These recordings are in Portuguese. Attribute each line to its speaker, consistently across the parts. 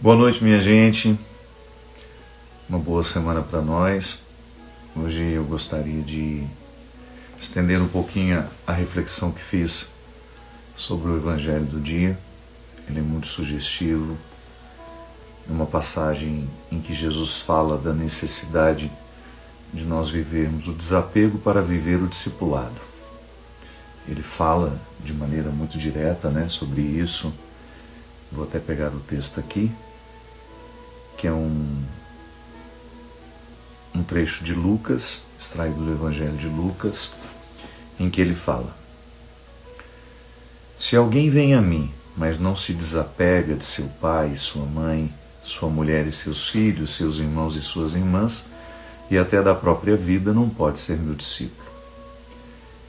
Speaker 1: Boa noite, minha gente. Uma boa semana para nós. Hoje eu gostaria de estender um pouquinho a reflexão que fiz sobre o Evangelho do dia. Ele é muito sugestivo. Uma passagem em que Jesus fala da necessidade de nós vivermos o desapego para viver o discipulado. Ele fala de maneira muito direta, sobre isso. Vou até pegar o texto aqui, que é um trecho de Lucas, extraído do Evangelho de Lucas, em que ele fala: Se alguém vem a mim, mas não se desapega de seu pai, sua mãe, sua mulher e seus filhos, seus irmãos e suas irmãs, e até da própria vida, não pode ser meu discípulo.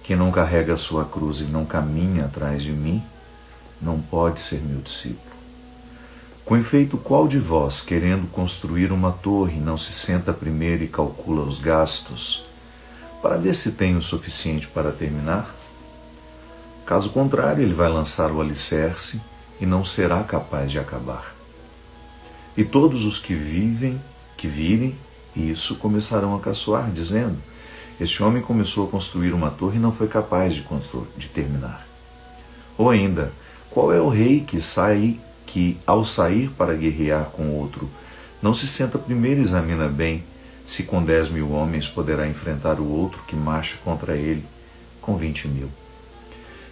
Speaker 1: Quem não carrega a sua cruz e não caminha atrás de mim, não pode ser meu discípulo. Com efeito, qual de vós, querendo construir uma torre, não se senta primeiro e calcula os gastos, para ver se tem o suficiente para terminar? Caso contrário, ele vai lançar o alicerce e não será capaz de acabar. E todos os que virem isso, começarão a caçoar, dizendo: Este homem começou a construir uma torre e não foi capaz de terminar. Ou ainda, qual é o rei que, ao sair para guerrear com outro, não se senta primeiro e examina bem se com 10.000 homens poderá enfrentar o outro que marcha contra ele com 20.000?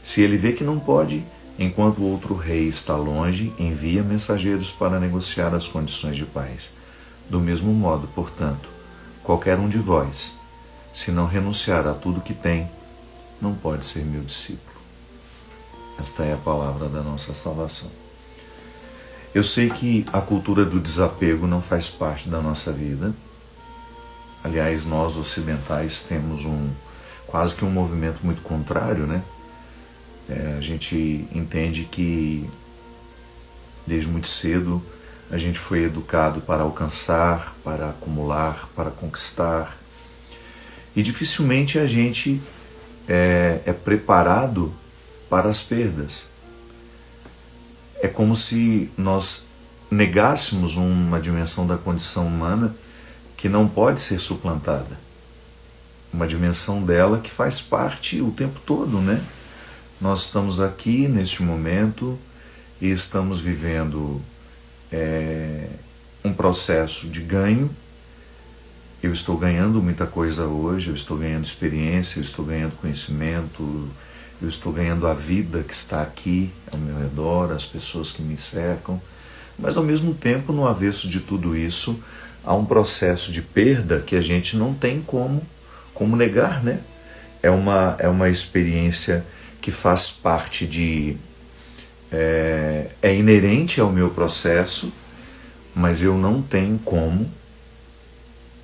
Speaker 1: Se ele vê que não pode, enquanto o outro rei está longe, envia mensageiros para negociar as condições de paz. Do mesmo modo, portanto, qualquer um de vós, se não renunciar a tudo que tem, não pode ser meu discípulo. Esta é a palavra da nossa salvação. Eu sei que a cultura do desapego não faz parte da nossa vida. Aliás, nós ocidentais temos quase que um movimento muito contrário, a gente entende que desde muito cedo a gente foi educado para alcançar, para acumular, para conquistar. E dificilmente a gente é preparado para as perdas. É como se nós negássemos uma dimensão da condição humana que não pode ser suplantada. Uma dimensão dela que faz parte o tempo todo, Nós estamos aqui neste momento e estamos vivendo um processo de ganho. Eu estou ganhando muita coisa hoje, eu estou ganhando experiência, eu estou ganhando conhecimento, eu estou ganhando a vida que está aqui ao meu redor, as pessoas que me cercam, mas ao mesmo tempo, no avesso de tudo isso, há um processo de perda que a gente não tem como negar, É uma experiência que faz parte é inerente ao meu processo, mas eu não tenho como.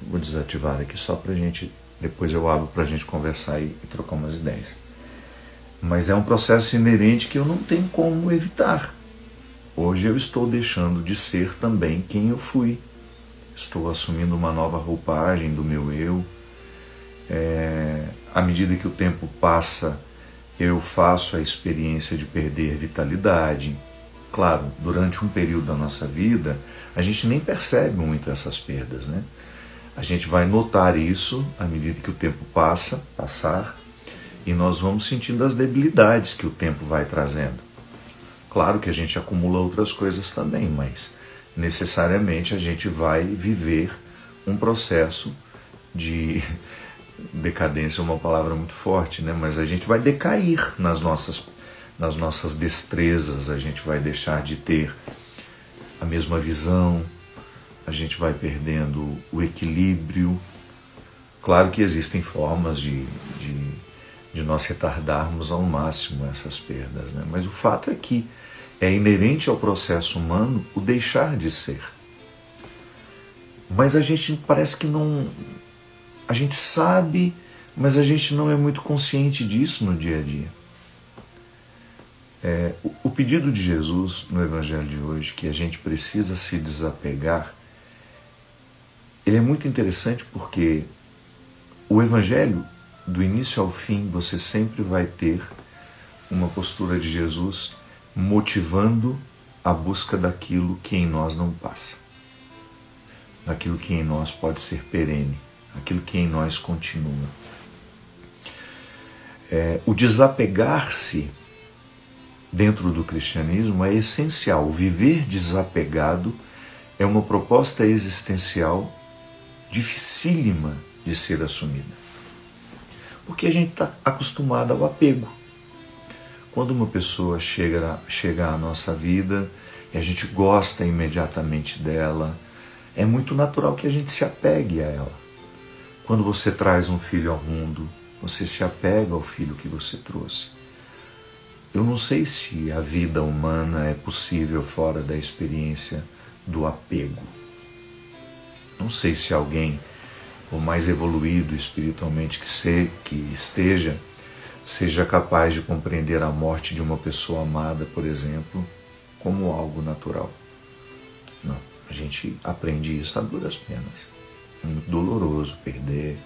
Speaker 1: Vou desativar aqui só para a gente, depois eu abro para a gente conversar e trocar umas ideias. Mas é um processo inerente que eu não tenho como evitar. Hoje eu estou deixando de ser também quem eu fui. Estou assumindo uma nova roupagem do meu eu. À medida que o tempo passa, eu faço a experiência de perder vitalidade. Claro, durante um período da nossa vida, a gente nem percebe muito essas perdas, A gente vai notar isso à medida que o tempo passar, e nós vamos sentindo as debilidades que o tempo vai trazendo. Claro que a gente acumula outras coisas também, mas necessariamente a gente vai viver um processo de decadência, é uma palavra muito forte, mas a gente vai decair nas nossas destrezas, a gente vai deixar de ter a mesma visão, a gente vai perdendo o equilíbrio. Claro que existem formas de nós retardarmos ao máximo essas perdas, mas o fato é que é inerente ao processo humano o deixar de ser. Mas a gente parece que não... A gente sabe, mas a gente não é muito consciente disso no dia a dia. O pedido de Jesus no Evangelho de hoje, que a gente precisa se desapegar, ele é muito interessante porque o Evangelho, do início ao fim, você sempre vai ter uma postura de Jesus motivando a busca daquilo que em nós não passa, daquilo que em nós pode ser perene, aquilo que em nós continua. O desapegar-se dentro do cristianismo é essencial. O viver desapegado é uma proposta existencial dificílima de ser assumida, porque a gente está acostumado ao apego. Quando uma pessoa chega à nossa vida e a gente gosta imediatamente dela, é muito natural que a gente se apegue a ela. Quando você traz um filho ao mundo, você se apega ao filho que você trouxe. Eu não sei se a vida humana é possível fora da experiência do apego. Não sei se alguém, o mais evoluído espiritualmente que esteja, seja capaz de compreender a morte de uma pessoa amada, por exemplo, como algo natural. Não, a gente aprende isso a duras penas. É muito doloroso perder.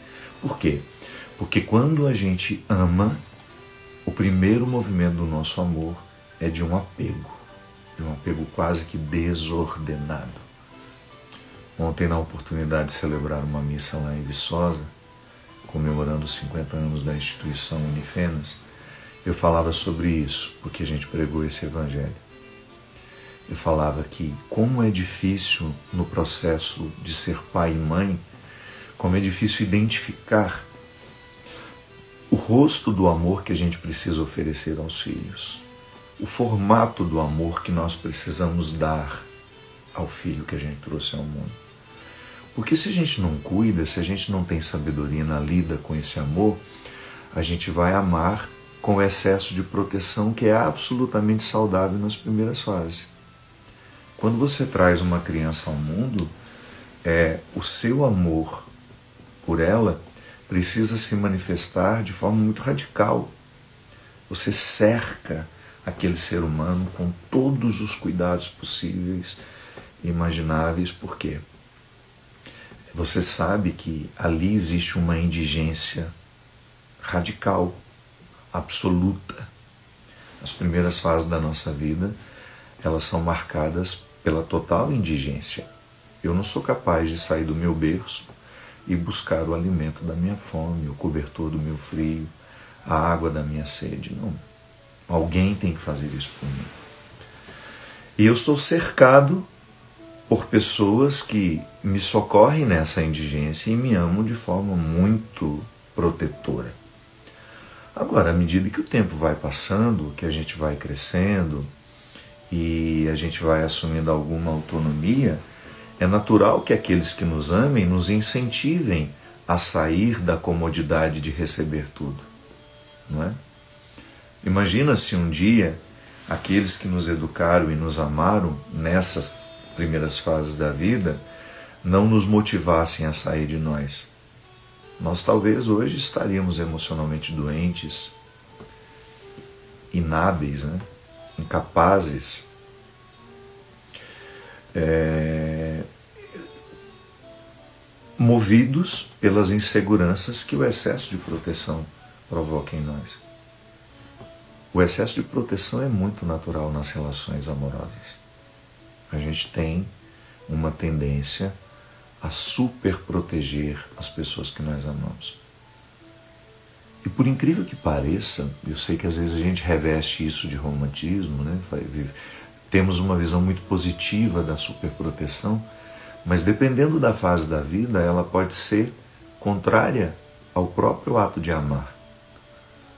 Speaker 1: Por quê? Porque quando a gente ama, o primeiro movimento do nosso amor é de um apego quase que desordenado. Ontem, na oportunidade de celebrar uma missa lá em Viçosa, comemorando os 50 anos da instituição Unifenas, eu falava sobre isso, porque a gente pregou esse evangelho. Eu falava que como é difícil no processo de ser pai e mãe, como é difícil identificar o rosto do amor que a gente precisa oferecer aos filhos, o formato do amor que nós precisamos dar ao filho que a gente trouxe ao mundo. Porque se a gente não cuida, se a gente não tem sabedoria na lida com esse amor, a gente vai amar com excesso de proteção que é absolutamente saudável nas primeiras fases. Quando você traz uma criança ao mundo, o seu amor por ela precisa se manifestar de forma muito radical. Você cerca aquele ser humano com todos os cuidados possíveis e imagináveis. Por quê? Você sabe que ali existe uma indigência radical, absoluta. As primeiras fases da nossa vida, elas são marcadas pela total indigência. Eu não sou capaz de sair do meu berço e buscar o alimento da minha fome, o cobertor do meu frio, a água da minha sede. Não. Alguém tem que fazer isso por mim. E eu sou cercado por pessoas que me socorrem nessa indigência e me amam de forma muito protetora. Agora, à medida que o tempo vai passando, que a gente vai crescendo e a gente vai assumindo alguma autonomia, é natural que aqueles que nos amem nos incentivem a sair da comodidade de receber tudo, não é? Imagina se um dia aqueles que nos educaram e nos amaram nessas primeiras fases da vida não nos motivassem a sair de nós. Nós talvez hoje estaríamos emocionalmente doentes, inábeis, né? Incapazes, movidos pelas inseguranças que o excesso de proteção provoca em nós. O excesso de proteção é muito natural nas relações amorosas. A gente tem uma tendência a super proteger as pessoas que nós amamos. E por incrível que pareça, eu sei que às vezes a gente reveste isso de romantismo, né? Temos uma visão muito positiva da superproteção, mas dependendo da fase da vida, ela pode ser contrária ao próprio ato de amar.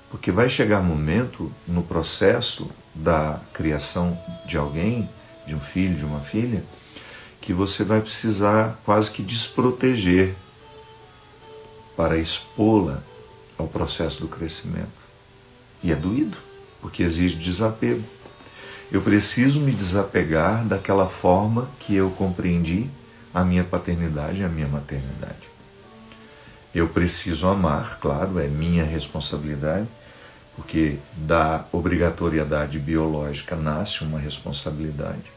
Speaker 1: Porque vai chegar um momento no processo da criação de alguém, de um filho, de uma filha, que você vai precisar quase que desproteger para expô-la ao processo do crescimento. E é doído, porque exige desapego. Eu preciso me desapegar daquela forma que eu compreendi a minha paternidade e a minha maternidade. Eu preciso amar, claro, é minha responsabilidade, porque da obrigatoriedade biológica nasce uma responsabilidade.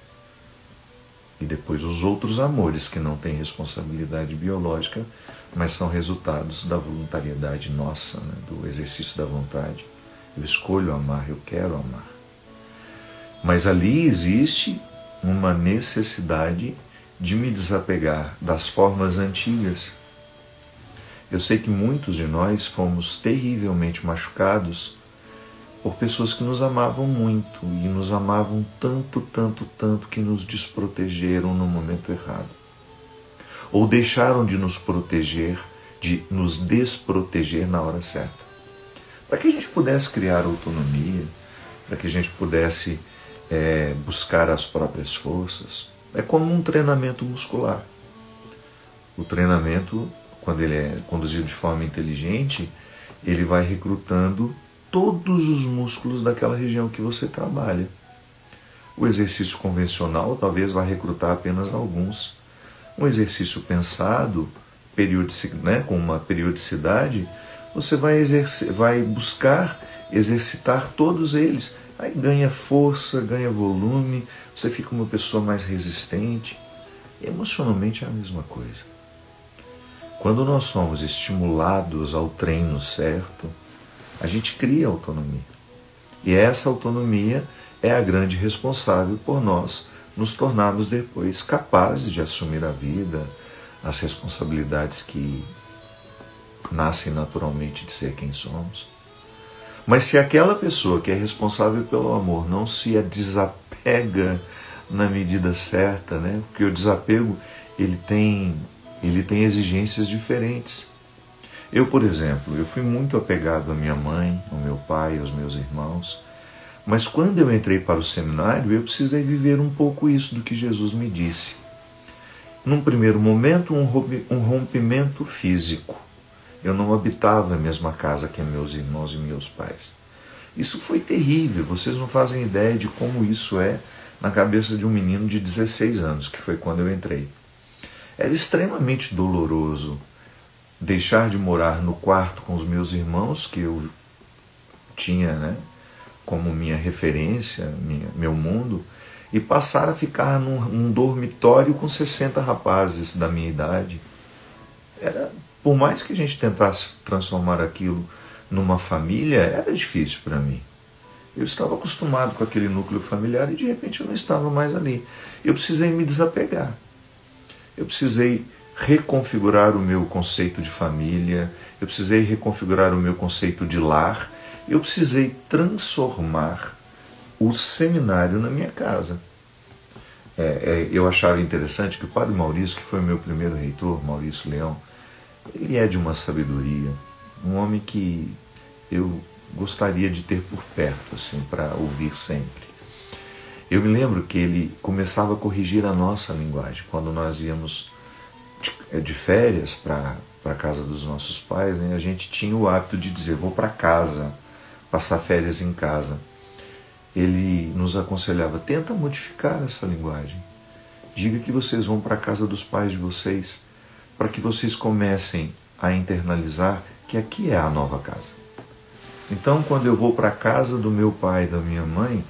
Speaker 1: E depois os outros amores que não têm responsabilidade biológica, mas são resultados da voluntariedade nossa, né? Do exercício da vontade. Eu escolho amar, eu quero amar. Mas ali existe uma necessidade de me desapegar das formas antigas. Eu sei que muitos de nós fomos terrivelmente machucados por pessoas que nos amavam muito e nos amavam tanto, tanto, tanto que nos desprotegeram no momento errado. Ou deixaram de nos proteger, de nos desproteger na hora certa. Para que a gente pudesse criar autonomia, para que a gente pudesse buscar as próprias forças. É como um treinamento muscular. O treinamento, quando ele é conduzido de forma inteligente, ele vai recrutando todos os músculos daquela região que você trabalha. O exercício convencional talvez vá recrutar apenas alguns. Um exercício pensado, com uma periodicidade, você vai buscar exercitar todos eles. Aí ganha força, ganha volume, você fica uma pessoa mais resistente. Emocionalmente é a mesma coisa. Quando nós somos estimulados ao treino certo, a gente cria autonomia. E essa autonomia é a grande responsável por nós nos tornarmos depois capazes de assumir a vida, as responsabilidades que nascem naturalmente de ser quem somos. Mas se aquela pessoa que é responsável pelo amor não se desapega na medida certa, né? Porque o desapego ele tem exigências diferentes. Eu, por exemplo, eu fui muito apegado à minha mãe, ao meu pai, aos meus irmãos, mas quando eu entrei para o seminário, eu precisei viver um pouco isso do que Jesus me disse. Num primeiro momento, um rompimento físico. Eu não habitava a mesma casa que meus irmãos e meus pais. Isso foi terrível, vocês não fazem ideia de como isso é na cabeça de um menino de 16 anos, que foi quando eu entrei. Era extremamente doloroso deixar de morar no quarto com os meus irmãos, que eu tinha, como minha referência, meu mundo, e passar a ficar num dormitório com 60 rapazes da minha idade. Por mais que a gente tentasse transformar aquilo numa família, era difícil para mim. Eu estava acostumado com aquele núcleo familiar e de repente eu não estava mais ali. Eu precisei me desapegar. Eu precisei reconfigurar o meu conceito de família, eu precisei reconfigurar o meu conceito de lar, eu precisei transformar o seminário na minha casa. Eu achava interessante que o Padre Maurício, que foi o meu primeiro reitor, Maurício Leão, ele é de uma sabedoria, um homem que eu gostaria de ter por perto, assim, para ouvir sempre. Eu me lembro que ele começava a corrigir a nossa linguagem. Quando nós íamos de férias para a casa dos nossos pais, a gente tinha o hábito de dizer, vou para casa, passar férias em casa. Ele nos aconselhava, tenta modificar essa linguagem. Diga que vocês vão para a casa dos pais de vocês, para que vocês comecem a internalizar que aqui é a nova casa. Então, quando eu vou para a casa do meu pai e da minha mãe,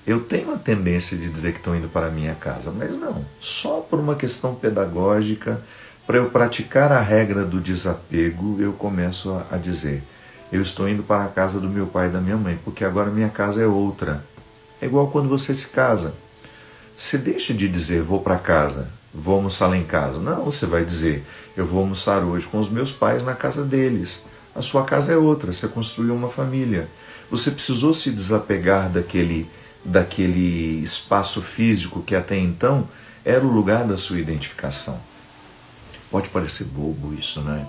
Speaker 1: eu tenho a tendência de dizer que estou indo para a minha casa, mas não, só por uma questão pedagógica, para eu praticar a regra do desapego, eu começo a dizer, eu estou indo para a casa do meu pai e da minha mãe, porque agora minha casa é outra. É igual quando você se casa. Você deixa de dizer, vou para casa, vou almoçar lá em casa. Não, você vai dizer, eu vou almoçar hoje com os meus pais na casa deles. A sua casa é outra, você construiu uma família. Você precisou se desapegar daquele espaço físico que até então era o lugar da sua identificação. Pode parecer bobo isso, né?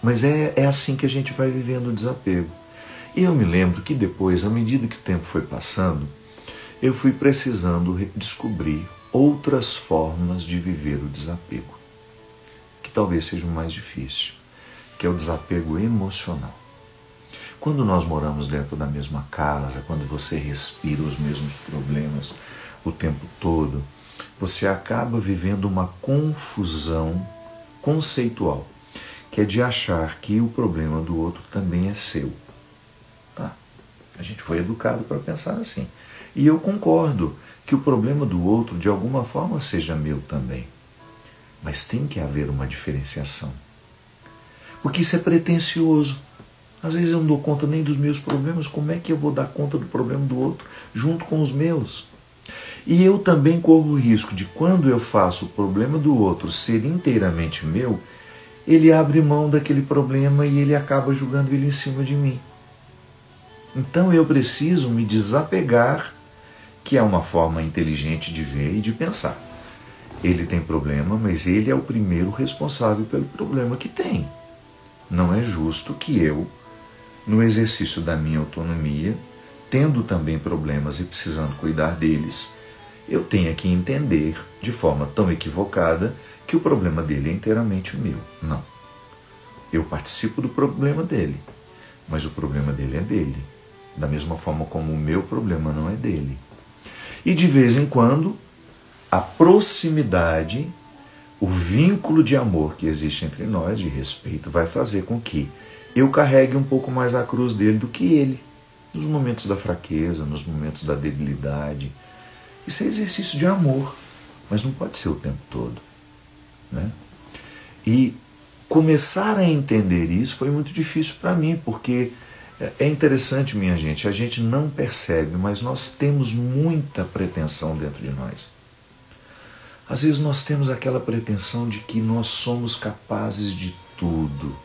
Speaker 1: Mas é assim que a gente vai vivendo o desapego. E eu me lembro que depois, à medida que o tempo foi passando, eu fui precisando descobrir outras formas de viver o desapego, que talvez seja o mais difícil, que é o desapego emocional. Quando nós moramos dentro da mesma casa, quando você respira os mesmos problemas o tempo todo, você acaba vivendo uma confusão conceitual, que é de achar que o problema do outro também é seu. Tá? A gente foi educado para pensar assim. E eu concordo que o problema do outro, de alguma forma, seja meu também. Mas tem que haver uma diferenciação. Porque isso é pretensioso. Às vezes eu não dou conta nem dos meus problemas, como é que eu vou dar conta do problema do outro junto com os meus? E eu também corro o risco de, quando eu faço o problema do outro ser inteiramente meu, ele abre mão daquele problema e ele acaba julgando ele em cima de mim. Então eu preciso me desapegar, que é uma forma inteligente de ver e de pensar. Ele tem problema, mas ele é o primeiro responsável pelo problema que tem. Não é justo que eu, no exercício da minha autonomia, tendo também problemas e precisando cuidar deles, eu tenha que entender de forma tão equivocada que o problema dele é inteiramente meu. Não. Eu participo do problema dele, mas o problema dele é dele, da mesma forma como o meu problema não é dele. E de vez em quando, a proximidade, o vínculo de amor que existe entre nós, de respeito, vai fazer com que eu carregue um pouco mais a cruz dele do que ele, nos momentos da fraqueza, nos momentos da debilidade. Isso é exercício de amor, mas não pode ser o tempo todo, né? E começar a entender isso foi muito difícil para mim, porque é interessante, minha gente, a gente não percebe, mas nós temos muita pretensão dentro de nós. Às vezes nós temos aquela pretensão de que nós somos capazes de tudo.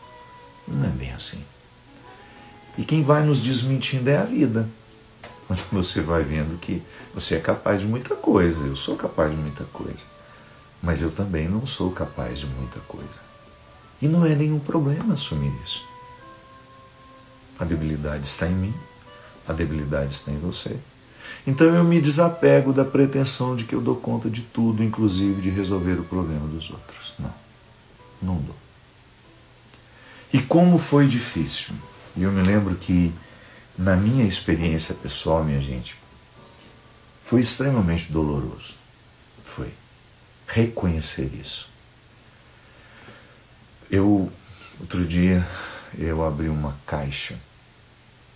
Speaker 1: Não é bem assim. E quem vai nos desmentindo é a vida. Quando você vai vendo que você é capaz de muita coisa, eu sou capaz de muita coisa, mas eu também não sou capaz de muita coisa. E não é nenhum problema assumir isso. A debilidade está em mim, a debilidade está em você. Então eu me desapego da pretensão de que eu dou conta de tudo, inclusive de resolver o problema dos outros. Não, não dou. E como foi difícil. E eu me lembro que, na minha experiência pessoal, minha gente, foi extremamente doloroso. Foi. Reconhecer isso. Outro dia, eu abri uma caixa,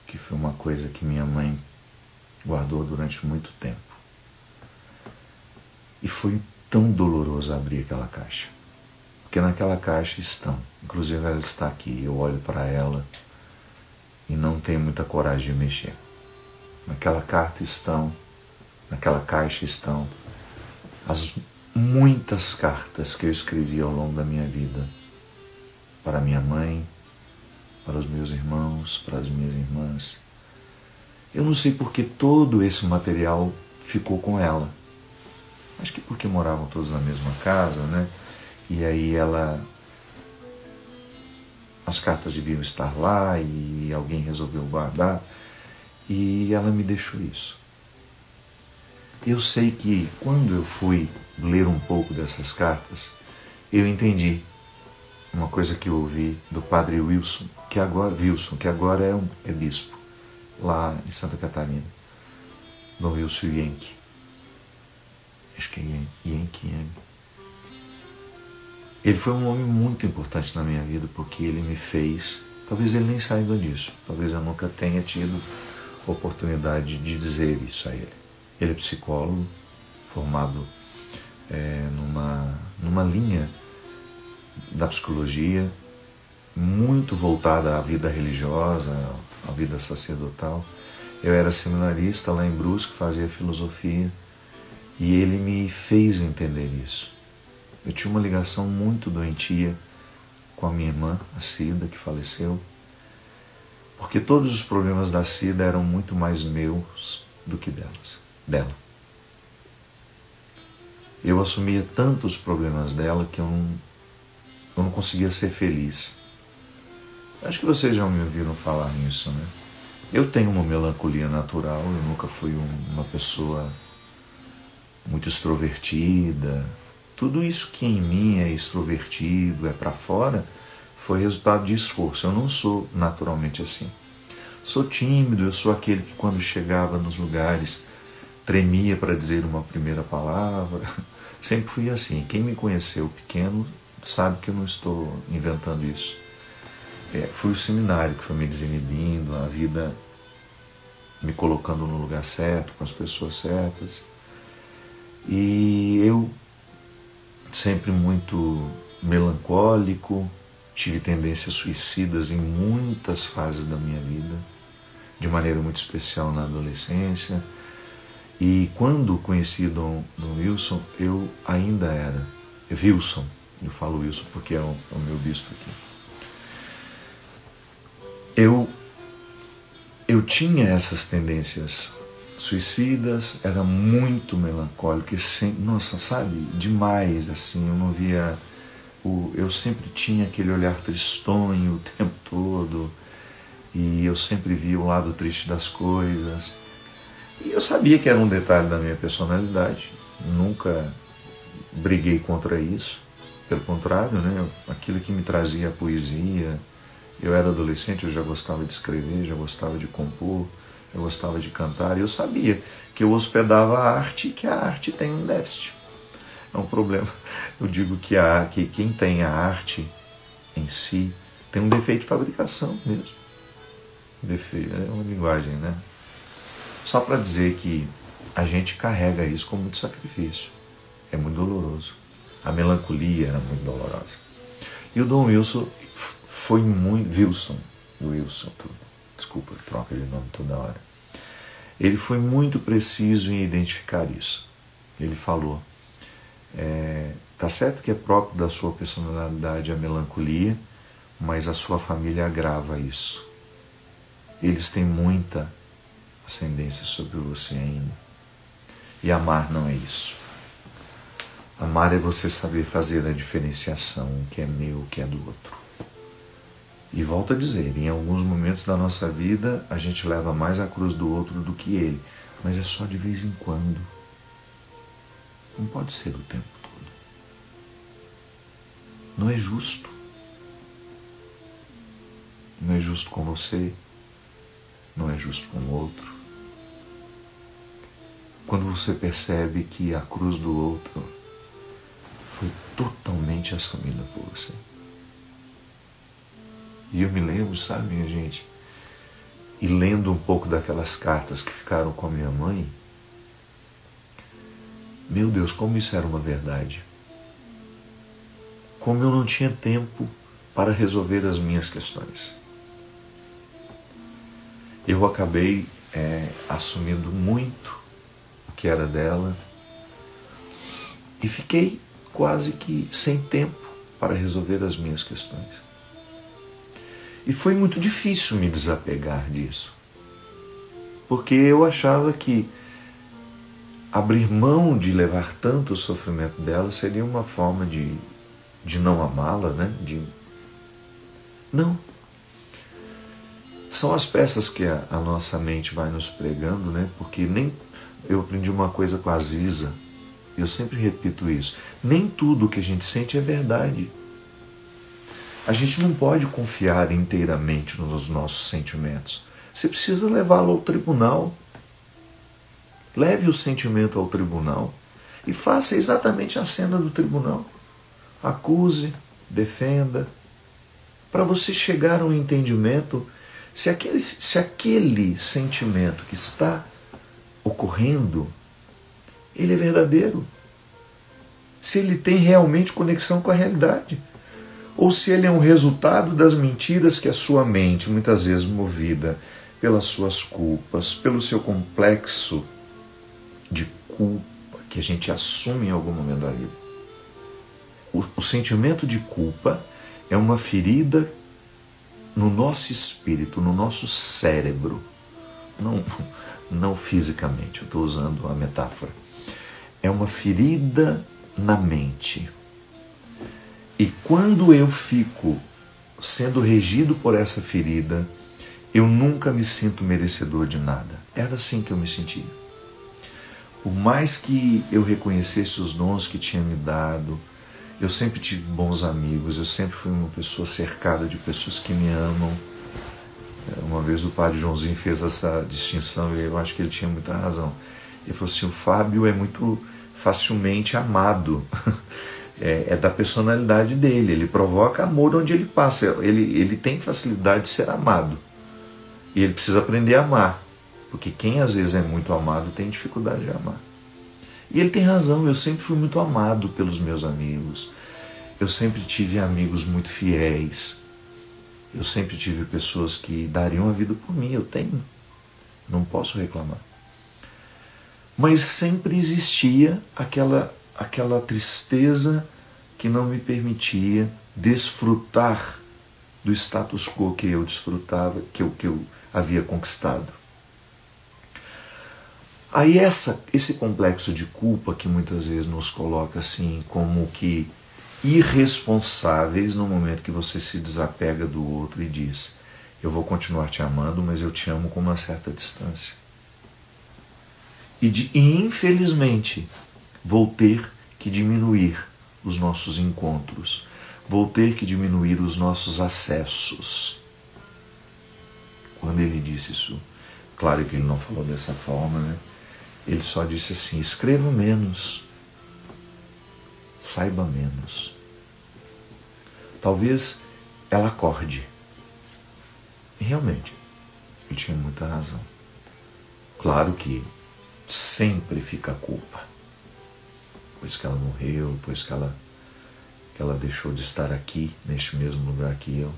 Speaker 1: que foi uma coisa que minha mãe guardou durante muito tempo. E foi tão doloroso abrir aquela caixa. Porque naquela caixa estão, inclusive ela está aqui, eu olho para ela e não tenho muita coragem de mexer. Naquela caixa estão as muitas cartas que eu escrevi ao longo da minha vida para minha mãe, para os meus irmãos, para as minhas irmãs. Eu não sei porque todo esse material ficou com ela. Acho que porque moravam todos na mesma casa, né? E aí as cartas deviam estar lá e alguém resolveu guardar e ela me deixou isso. Eu sei que quando eu fui ler um pouco dessas cartas, eu entendi uma coisa que eu ouvi do padre Wilson, que agora é bispo, lá em Santa Catarina, Dom Wilson Yankee. Acho que é Yankee. Ele foi um homem muito importante na minha vida, porque ele me fez, talvez ele nem saiba disso, talvez eu nunca tenha tido oportunidade de dizer isso a ele. Ele é psicólogo, formado numa linha da psicologia muito voltada à vida religiosa, à vida sacerdotal. Eu era seminarista lá em Brusque, fazia filosofia, e ele me fez entender isso. Eu tinha uma ligação muito doentia com a minha irmã, a Cida, que faleceu, porque todos os problemas da Cida eram muito mais meus do que dela. Eu assumia tanto os problemas dela que eu não conseguia ser feliz. Acho que vocês já me ouviram falar nisso, né? Eu tenho uma melancolia natural, eu nunca fui uma pessoa muito extrovertida. Tudo isso que em mim é extrovertido, é para fora, foi resultado de esforço. Eu não sou naturalmente assim. Sou tímido, eu sou aquele que quando chegava nos lugares tremia para dizer uma primeira palavra. Sempre fui assim. Quem me conheceu pequeno sabe que eu não estou inventando isso. Foi o seminário que foi me desinibindo, a vida me colocando no lugar certo, com as pessoas certas. E eu, sempre muito melancólico, tive tendências suicidas em muitas fases da minha vida, de maneira muito especial na adolescência. E quando conheci Dom Wilson, eu ainda era Wilson. Eu falo Wilson porque é o meu bispo aqui. Eu tinha essas tendências suicidas, era muito melancólico, nossa, sabe, demais, assim, eu não via, eu sempre tinha aquele olhar tristonho o tempo todo, e eu sempre via o lado triste das coisas, e eu sabia que era um detalhe da minha personalidade, nunca briguei contra isso, pelo contrário, né, aquilo que me trazia a poesia. Eu era adolescente, eu já gostava de escrever, já gostava de compor, eu gostava de cantar, e eu sabia que eu hospedava a arte e que a arte tem um déficit. É um problema. Eu digo que quem tem a arte em si tem um defeito de fabricação mesmo. Defeito, é uma linguagem, né? Só para dizer que a gente carrega isso com muito sacrifício. É muito doloroso. A melancolia era muito dolorosa. E o Dom Wilson foi muito... Wilson, desculpa, troca de nome toda hora. Ele foi muito preciso em identificar isso. Ele falou, tá certo que é próprio da sua personalidade a melancolia, mas a sua família agrava isso. Eles têm muita ascendência sobre você ainda. E amar não é isso. Amar é você saber fazer a diferenciação, o que é meu, o que é do outro. E volto a dizer, em alguns momentos da nossa vida, a gente leva mais a cruz do outro do que ele. Mas é só de vez em quando. Não pode ser o tempo todo. Não é justo. Não é justo com você. Não é justo com o outro. Quando você percebe que a cruz do outro foi totalmente assumida por você. E eu me lembro, sabe, minha gente, e lendo um pouco daquelas cartas que ficaram com a minha mãe, meu Deus, como isso era uma verdade. Como eu não tinha tempo para resolver as minhas questões. Eu acabei assumindo muito o que era dela e fiquei quase que sem tempo para resolver as minhas questões. E foi muito difícil me desapegar disso, porque eu achava que abrir mão de levar tanto o sofrimento dela seria uma forma de não amá-la, né? Não. São as peças que a nossa mente vai nos pregando, né? Porque eu aprendi uma coisa com a Ziza, eu sempre repito isso, nem tudo que a gente sente é verdade. A gente não pode confiar inteiramente nos nossos sentimentos. Você precisa levá-lo ao tribunal. Leve o sentimento ao tribunal e faça exatamente a cena do tribunal. Acuse, defenda, para você chegar a um entendimento se aquele sentimento que está ocorrendo, ele é verdadeiro. Se ele tem realmente conexão com a realidade. Ou se ele é um resultado das mentiras que a sua mente, muitas vezes movida pelas suas culpas, pelo seu complexo de culpa, que a gente assume em algum momento da vida. O sentimento de culpa é uma ferida no nosso espírito, no nosso cérebro. Não fisicamente, eu estou usando a metáfora. É uma ferida na mente. E quando eu fico sendo regido por essa ferida, eu nunca me sinto merecedor de nada. Era assim que eu me sentia. Por mais que eu reconhecesse os dons que tinha me dado, eu sempre tive bons amigos, eu sempre fui uma pessoa cercada de pessoas que me amam. Uma vez o padre Joãozinho fez essa distinção e eu acho que ele tinha muita razão. Ele falou assim, o Fábio é muito facilmente amado. É da personalidade dele, ele provoca amor onde ele passa, ele tem facilidade de ser amado. E ele precisa aprender a amar, porque quem às vezes é muito amado tem dificuldade de amar. E ele tem razão, eu sempre fui muito amado pelos meus amigos, eu sempre tive amigos muito fiéis, eu sempre tive pessoas que dariam a vida por mim, eu tenho, não posso reclamar. Mas sempre existia aquela tristeza que não me permitia desfrutar do status quo que eu desfrutava, que eu havia conquistado. Aí esse complexo de culpa que muitas vezes nos coloca assim como que irresponsáveis no momento que você se desapega do outro e diz: eu vou continuar te amando, mas eu te amo com uma certa distância. E infelizmente vou ter que diminuir os nossos encontros, vou ter que diminuir os nossos acessos. Quando ele disse isso, claro que ele não falou dessa forma, né? Ele só disse assim: escreva menos, saiba menos. Talvez ela acorde. E realmente, ele tinha muita razão. Claro que sempre fica a culpa. Depois que ela morreu, depois que ela deixou de estar aqui, neste mesmo lugar que eu,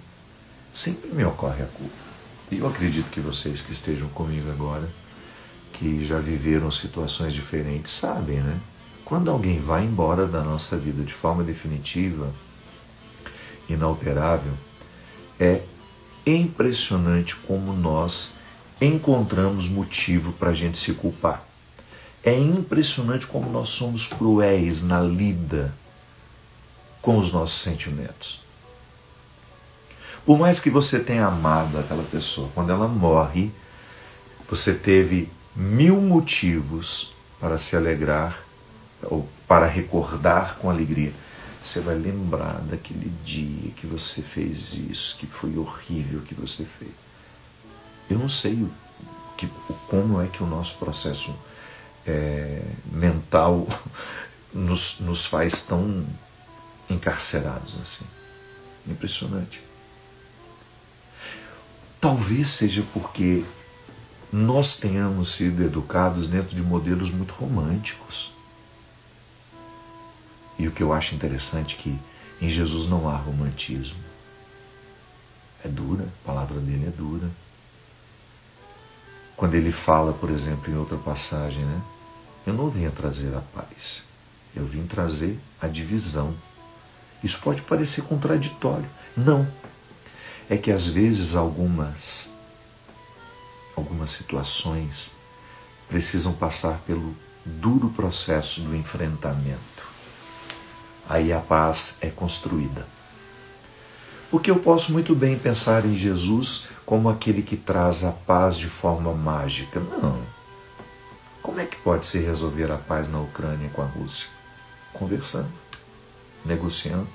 Speaker 1: sempre me ocorre a culpa. E eu acredito que vocês que estejam comigo agora, que já viveram situações diferentes, sabem, né? Quando alguém vai embora da nossa vida de forma definitiva, inalterável, é impressionante como nós encontramos motivo para a gente se culpar. É impressionante como nós somos cruéis na lida com os nossos sentimentos. Por mais que você tenha amado aquela pessoa, quando ela morre, você teve 1000 motivos para se alegrar ou para recordar com alegria. Você vai lembrar daquele dia que você fez isso, que foi horrível que você fez. Eu não sei como é que o nosso processo mental nos faz tão encarcerados assim. Impressionante. Talvez seja porque nós tenhamos sido educados dentro de modelos muito românticos. E o que eu acho interessante é que em Jesus não há romantismo. É dura, a palavra dele é dura. Quando ele fala, por exemplo, em outra passagem, né? Eu não vim trazer a paz, eu vim trazer a divisão. Isso pode parecer contraditório. Não. É que às vezes algumas situações precisam passar pelo duro processo do enfrentamento. Aí a paz é construída. Porque eu posso muito bem pensar em Jesus como aquele que traz a paz de forma mágica. Não. Como é que pode se resolver a paz na Ucrânia com a Rússia? Conversando, negociando.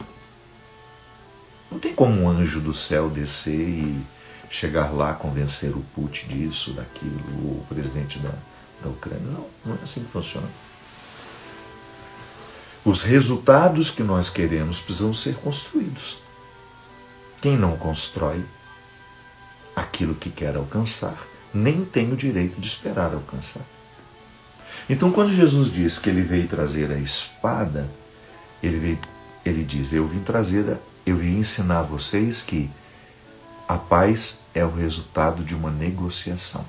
Speaker 1: Não tem como um anjo do céu descer e chegar lá, convencer o Putin disso, daquilo, o presidente da Ucrânia. Não é assim que funciona. Os resultados que nós queremos precisam ser construídos. Quem não constrói aquilo que quer alcançar, nem tem o direito de esperar alcançar. Então, quando Jesus diz que ele veio trazer a espada, ele diz: eu vim ensinar vocês que a paz é o resultado de uma negociação.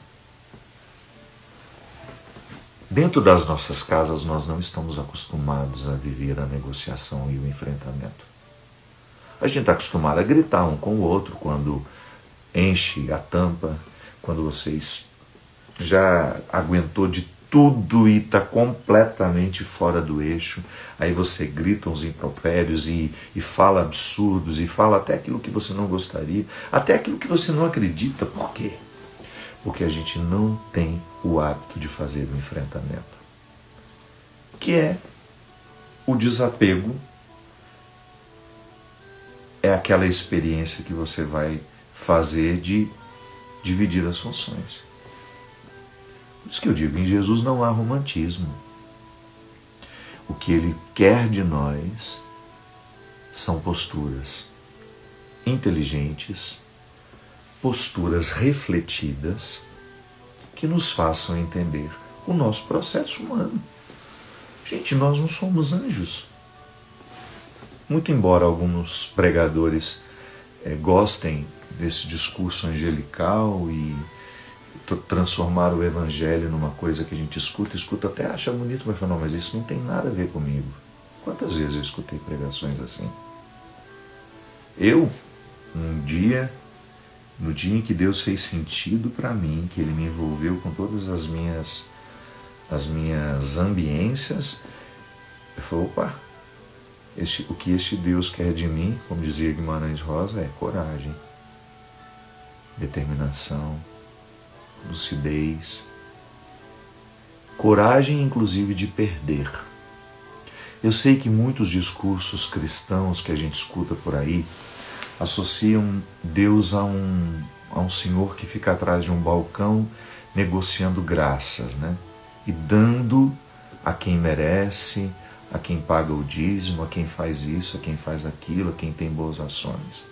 Speaker 1: Dentro das nossas casas, nós não estamos acostumados a viver a negociação e o enfrentamento. A gente está acostumado a gritar um com o outro quando enche a tampa, quando você já aguentou de tudo e está completamente fora do eixo. Aí você grita uns impropérios e fala absurdos e fala até aquilo que você não gostaria, até aquilo que você não acredita. Por quê? Porque a gente não tem o hábito de fazer o enfrentamento, que é o desapego. É aquela experiência que você vai fazer de dividir as funções. Por isso que eu digo, em Jesus não há romantismo. O que ele quer de nós são posturas inteligentes, posturas refletidas, que nos façam entender o nosso processo humano. Gente, nós não somos anjos. Muito embora alguns pregadores gostem desse discurso angelical e transformar o evangelho numa coisa que a gente escuta até acha bonito, mas fala, não, mas isso não tem nada a ver comigo. Quantas vezes eu escutei pregações assim? Eu, no dia em que Deus fez sentido para mim, que Ele me envolveu com todas as minhas ambiências, eu falei, opa, o que este Deus quer de mim, como dizia Guimarães Rosa, é coragem, determinação, lucidez, coragem inclusive de perder. Eu sei que muitos discursos cristãos que a gente escuta por aí associam Deus a um senhor que fica atrás de um balcão negociando graças, né? E dando a quem merece, a quem paga o dízimo, a quem faz isso, a quem faz aquilo, a quem tem boas ações.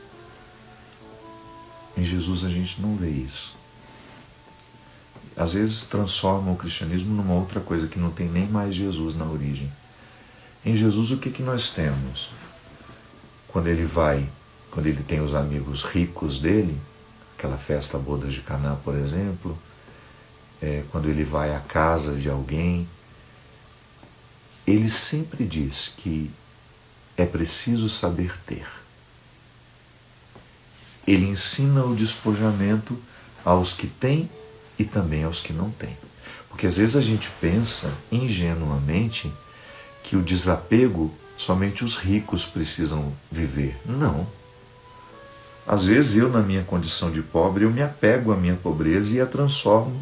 Speaker 1: Em Jesus a gente não vê isso. Às vezes transformam o cristianismo numa outra coisa que não tem nem mais Jesus na origem. Em Jesus o que nós temos? Quando ele tem os amigos ricos dele, aquela festa bodas de Caná, por exemplo, quando ele vai à casa de alguém, ele sempre diz que é preciso saber ter. Ele ensina o despojamento aos que têm e também aos que não têm. Porque às vezes a gente pensa ingenuamente que o desapego somente os ricos precisam viver. Não. Às vezes eu, na minha condição de pobre, eu me apego à minha pobreza e a transformo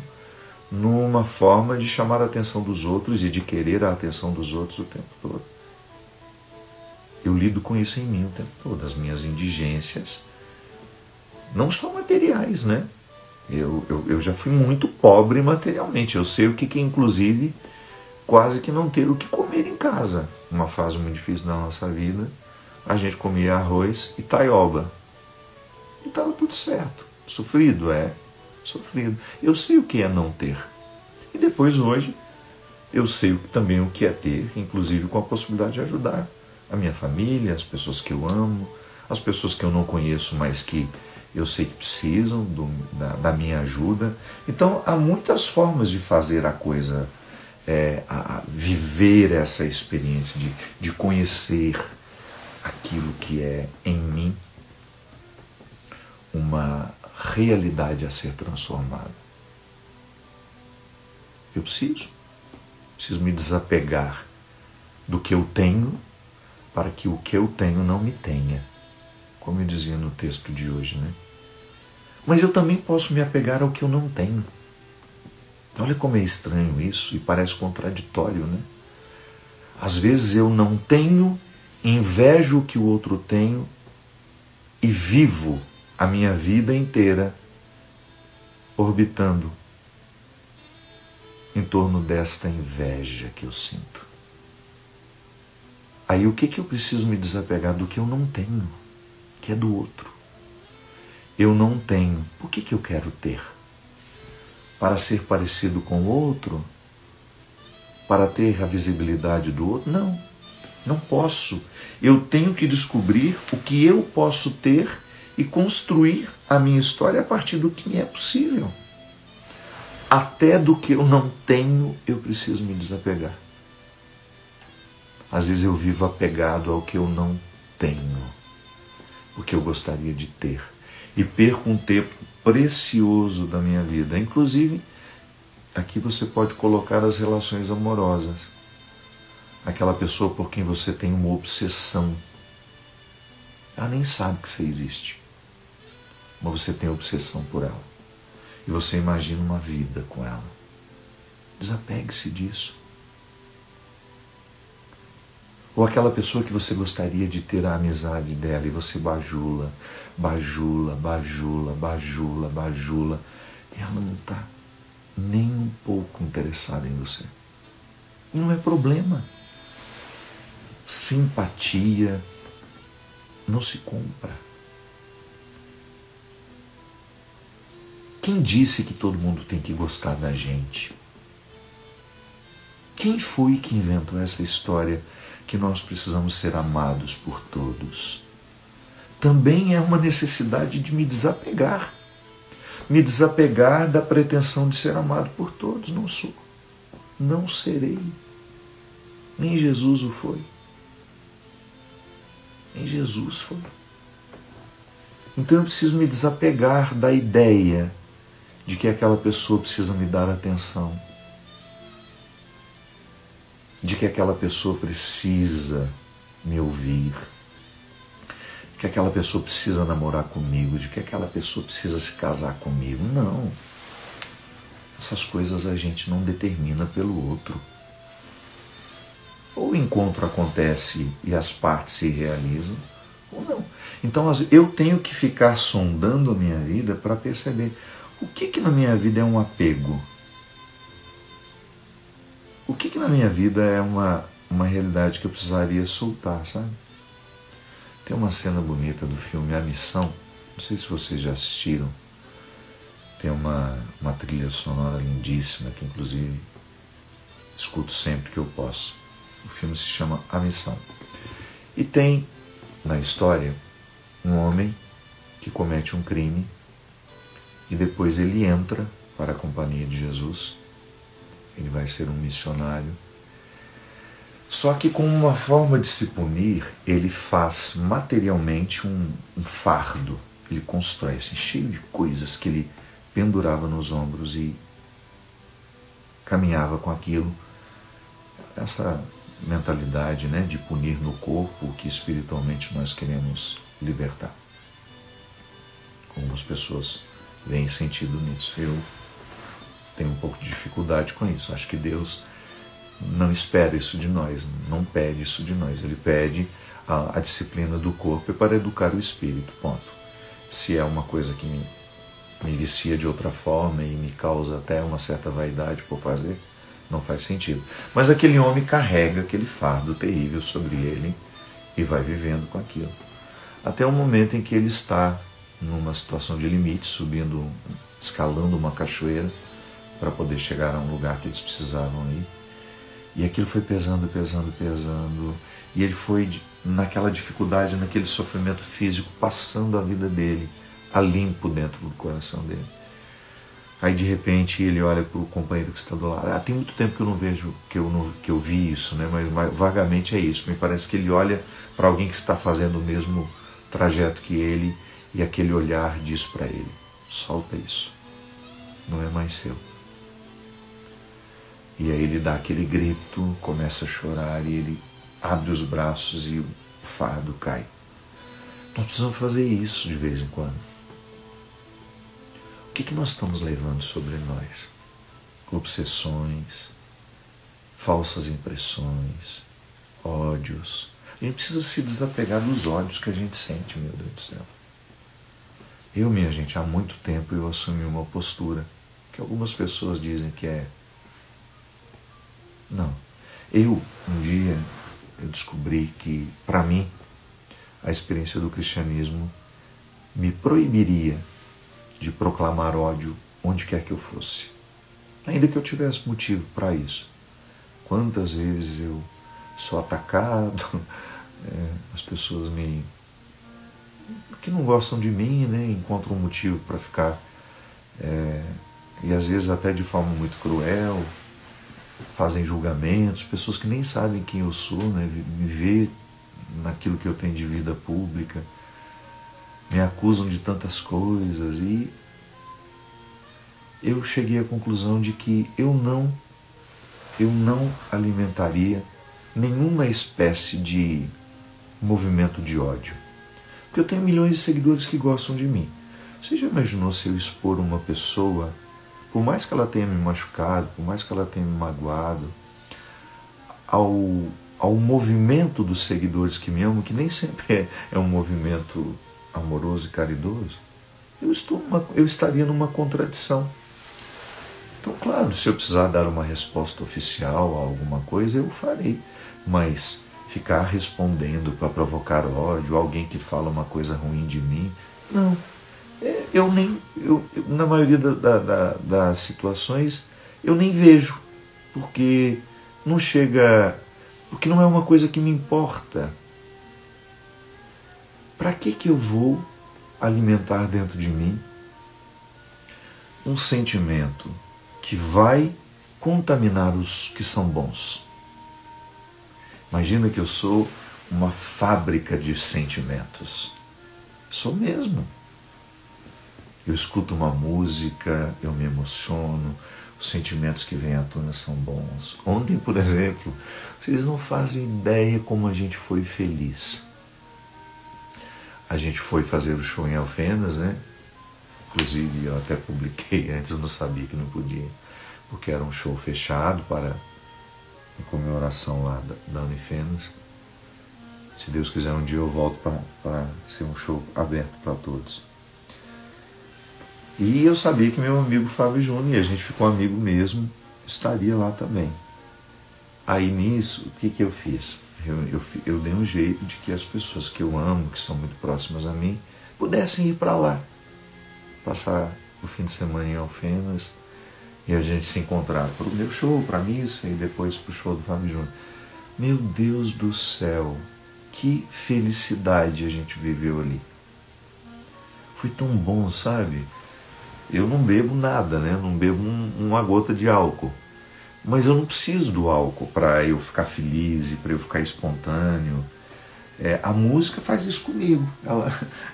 Speaker 1: numa forma de chamar a atenção dos outros e de querer a atenção dos outros o tempo todo. Eu lido com isso em mim o tempo todo, as minhas indigências, não só materiais, né? Eu já fui muito pobre materialmente, eu sei o que inclusive quase que não ter o que comer em casa. Uma fase muito difícil da nossa vida, a gente comia arroz e taioba. E estava tudo certo. Sofrido, sofrido. Eu sei o que é não ter. E depois, hoje, eu sei também o que é ter, inclusive com a possibilidade de ajudar a minha família, as pessoas que eu amo, as pessoas que eu não conheço, mas que eu sei que precisam da minha ajuda. Então, há muitas formas de fazer a coisa, a viver essa experiência, de conhecer aquilo que é em mim uma realidade a ser transformada. Eu preciso me desapegar do que eu tenho para que o que eu tenho não me tenha, como eu dizia no texto de hoje, né? Mas eu também posso me apegar ao que eu não tenho. Olha como é estranho isso e parece contraditório, né? Às vezes eu não tenho, invejo o que o outro tem e vivo a minha vida inteira orbitando em torno desta inveja que eu sinto. Aí o que eu preciso me desapegar? Do que eu não tenho, que é do outro. Eu não tenho. Por que eu quero ter? Para ser parecido com o outro? Para ter a visibilidade do outro? Não, não posso. Eu tenho que descobrir o que eu posso ter e construir a minha história a partir do que me é possível. Até do que eu não tenho, eu preciso me desapegar. Às vezes eu vivo apegado ao que eu não tenho, o que eu gostaria de ter, e perco um tempo precioso da minha vida. Inclusive, aqui você pode colocar as relações amorosas. Aquela pessoa por quem você tem uma obsessão. Ela nem sabe que você existe, mas você tem obsessão por ela. E você imagina uma vida com ela. Desapegue-se disso. Ou aquela pessoa que você gostaria de ter a amizade dela e você bajula, bajula, bajula, bajula, bajula. E ela não está nem um pouco interessada em você. E não é problema. Simpatia não se compra. Quem disse que todo mundo tem que gostar da gente? Quem foi que inventou essa história que nós precisamos ser amados por todos? Também é uma necessidade de me desapegar. me desapegar da pretensão de ser amado por todos. Não sou. Não serei. Nem Jesus o foi. Nem Jesus foi. Então eu preciso me desapegar da ideia de que aquela pessoa precisa me dar atenção, de que aquela pessoa precisa me ouvir, que aquela pessoa precisa namorar comigo, de que aquela pessoa precisa se casar comigo. Não. Essas coisas a gente não determina pelo outro. Ou o encontro acontece e as partes se realizam, ou não. Então eu tenho que ficar sondando a minha vida para perceber o que na minha vida é um apego. O que na minha vida é uma realidade que eu precisaria soltar, sabe? Tem uma cena bonita do filme A Missão, não sei se vocês já assistiram, tem uma trilha sonora lindíssima que inclusive escuto sempre que eu posso. O filme se chama A Missão. E tem na história um homem que comete um crime e depois ele entra para a companhia de Jesus. Ele vai ser um missionário. Só que com uma forma de se punir, ele faz materialmente um fardo. Ele constrói assim, cheio de coisas que ele pendurava nos ombros e caminhava com aquilo. Essa mentalidade, né, de punir no corpo o que espiritualmente nós queremos libertar. Algumas pessoas veem sentido nisso. Eu tenho um pouco de dificuldade com isso. Acho que Deus não espera isso de nós, não pede isso de nós. Ele pede a disciplina do corpo para educar o espírito, ponto. Se é uma coisa que me vicia de outra forma e me causa até uma certa vaidade por fazer, não faz sentido. Mas aquele homem carrega aquele fardo terrível sobre ele e vai vivendo com aquilo. Até o momento em que ele está numa situação de limite, subindo, escalando uma cachoeira para poder chegar a um lugar que eles precisavam ir. E aquilo foi pesando, pesando, pesando. E ele foi naquela dificuldade, naquele sofrimento físico, passando a vida dele a limpo dentro do coração dele. Aí de repente ele olha para o companheiro que está do lado. Tem muito tempo que eu não vejo, que eu vi isso, né? Mas vagamente é isso. Me parece que ele olha para alguém que está fazendo o mesmo trajeto que ele e aquele olhar diz para ele: solta isso, não é mais seu. E aí ele dá aquele grito, começa a chorar e ele abre os braços e o fardo cai. Nós precisamos fazer isso de vez em quando. O que nós estamos levando sobre nós? Obsessões, falsas impressões, ódios. A gente precisa se desapegar dos ódios que a gente sente, meu Deus do céu. Minha gente, há muito tempo eu assumi uma postura que algumas pessoas dizem que é... Não. Um dia, eu descobri que, para mim, a experiência do cristianismo me proibiria de proclamar ódio onde quer que eu fosse. Ainda que eu tivesse motivo para isso. Quantas vezes eu sou atacado, as pessoas que não gostam de mim, né, encontram um motivo para ficar, e às vezes até de forma muito cruel, fazem julgamentos, pessoas que nem sabem quem eu sou, né, me vê naquilo que eu tenho de vida pública, me acusam de tantas coisas, e eu cheguei à conclusão de que eu não alimentaria nenhuma espécie de movimento de ódio. Porque eu tenho milhões de seguidores que gostam de mim. Você já imaginou se eu expor uma pessoa, por mais que ela tenha me machucado, por mais que ela tenha me magoado, ao movimento dos seguidores que me amam, que nem sempre é um movimento amoroso e caridoso, eu estaria numa contradição. Então, claro, se eu precisar dar uma resposta oficial a alguma coisa, eu farei. Mas ficar respondendo para provocar ódio, alguém que fala uma coisa ruim de mim, não. Na maioria das situações, eu nem vejo, porque não é uma coisa que me importa. Para que eu vou alimentar dentro de mim um sentimento que vai contaminar os que são bons. Imagina que eu sou uma fábrica de sentimentos. Sou mesmo. Eu escuto uma música, eu me emociono, os sentimentos que vêm à tona são bons. Ontem, por exemplo, vocês não fazem ideia como a gente foi feliz. A gente foi fazer o show em Alfenas, né? Inclusive, eu até publiquei antes, eu não sabia que não podia, porque era um show fechado para em comemoração lá da Unifenas. Se Deus quiser, um dia eu volto para ser um show aberto para todos. E eu sabia que meu amigo Fábio Júnior, e a gente ficou amigo mesmo, estaria lá também. Aí nisso, o que eu fiz? Eu dei um jeito de que as pessoas que eu amo, que são muito próximas a mim, pudessem ir para lá, passar o fim de semana em Alfenas, e a gente se encontrar para o meu show, para a missa, e depois para o show do Fábio Júnior. Meu Deus do céu, que felicidade a gente viveu ali. Foi tão bom, sabe? Eu não bebo nada, né? Não bebo uma gota de álcool. Mas eu não preciso do álcool para eu ficar feliz e para eu ficar espontâneo. A música faz isso comigo.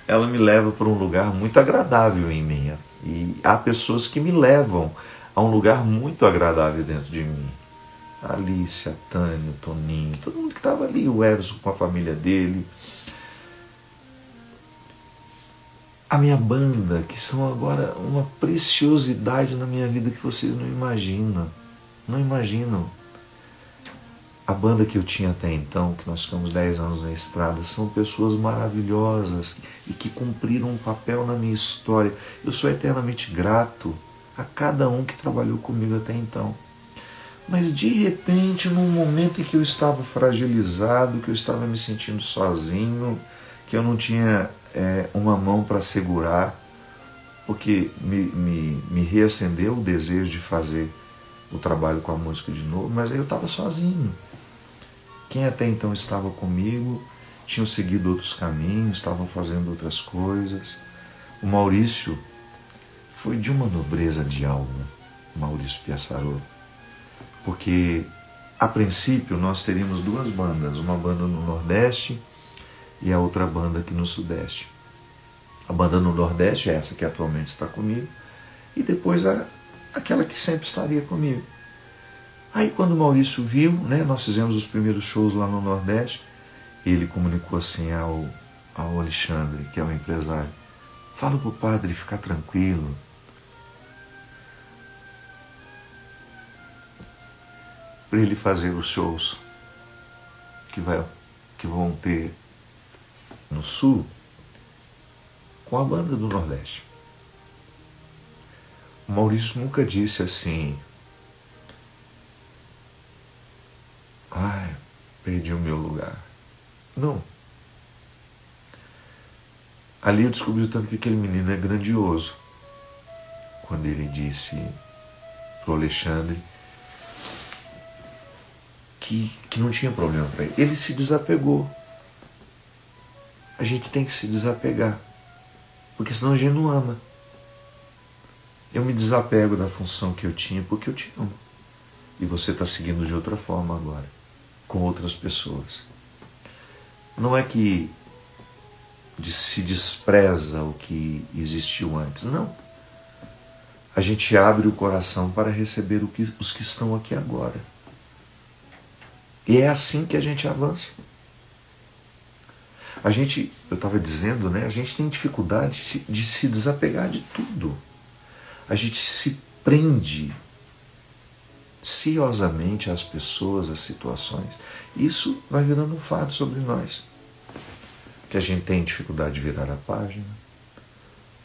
Speaker 1: Ela me leva para um lugar muito agradável em mim. E há pessoas que me levam a um lugar muito agradável dentro de mim. A Alice, a Tânia, o Toninho, todo mundo que estava ali, o Everson com a família dele. A minha banda, que são agora uma preciosidade na minha vida que vocês não imaginam. Não imaginam. A banda que eu tinha até então, que nós ficamos 10 anos na estrada, são pessoas maravilhosas e que cumpriram um papel na minha história. Eu sou eternamente grato a cada um que trabalhou comigo até então. Mas de repente, num momento em que eu estava fragilizado, que eu estava me sentindo sozinho, que eu não tinha uma mão para segurar, porque me reacendeu o desejo de fazer o trabalho com a música de novo, mas aí eu estava sozinho. Quem até então estava comigo tinham seguido outros caminhos, estavam fazendo outras coisas. O Maurício foi de uma nobreza de alma, o Maurício Piaçarotto, porque a princípio nós teríamos duas bandas, uma banda no Nordeste e a outra banda aqui no Sudeste. A banda no Nordeste é essa que atualmente está comigo, e depois aquela que sempre estaria comigo. Aí quando o Maurício viu, né, nós fizemos os primeiros shows lá no Nordeste, ele comunicou assim ao Alexandre, que é o empresário: fala para o padre ficar tranquilo, para ele fazer os shows que vão ter no Sul com a banda do Nordeste. O Maurício nunca disse assim: ai, perdi o meu lugar. Não. Ali eu descobri o tanto que aquele menino é grandioso. Quando ele disse pro Alexandre que não tinha problema para ele. Ele se desapegou. A gente tem que se desapegar, porque senão a gente não ama. Eu me desapego da função que eu tinha porque eu te amo. E você está seguindo de outra forma agora, com outras pessoas. Não é que se despreza o que existiu antes, não. A gente abre o coração para receber os que estão aqui agora. E é assim que a gente avança. Eu estava dizendo, né, a gente tem dificuldade de se desapegar de tudo. A gente se prende ciosamente às pessoas, às situações. Isso vai virando um fardo sobre nós. Que a gente tem dificuldade de virar a página,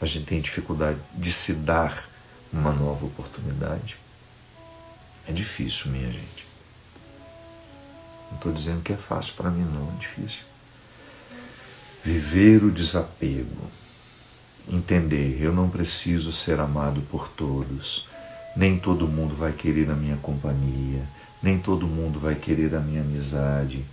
Speaker 1: a gente tem dificuldade de se dar uma nova oportunidade. É difícil, minha gente. Não estou dizendo que é fácil para mim, não, é difícil. Viver o desapego. Entender, eu não preciso ser amado por todos. Nem todo mundo vai querer a minha companhia. Nem todo mundo vai querer a minha amizade.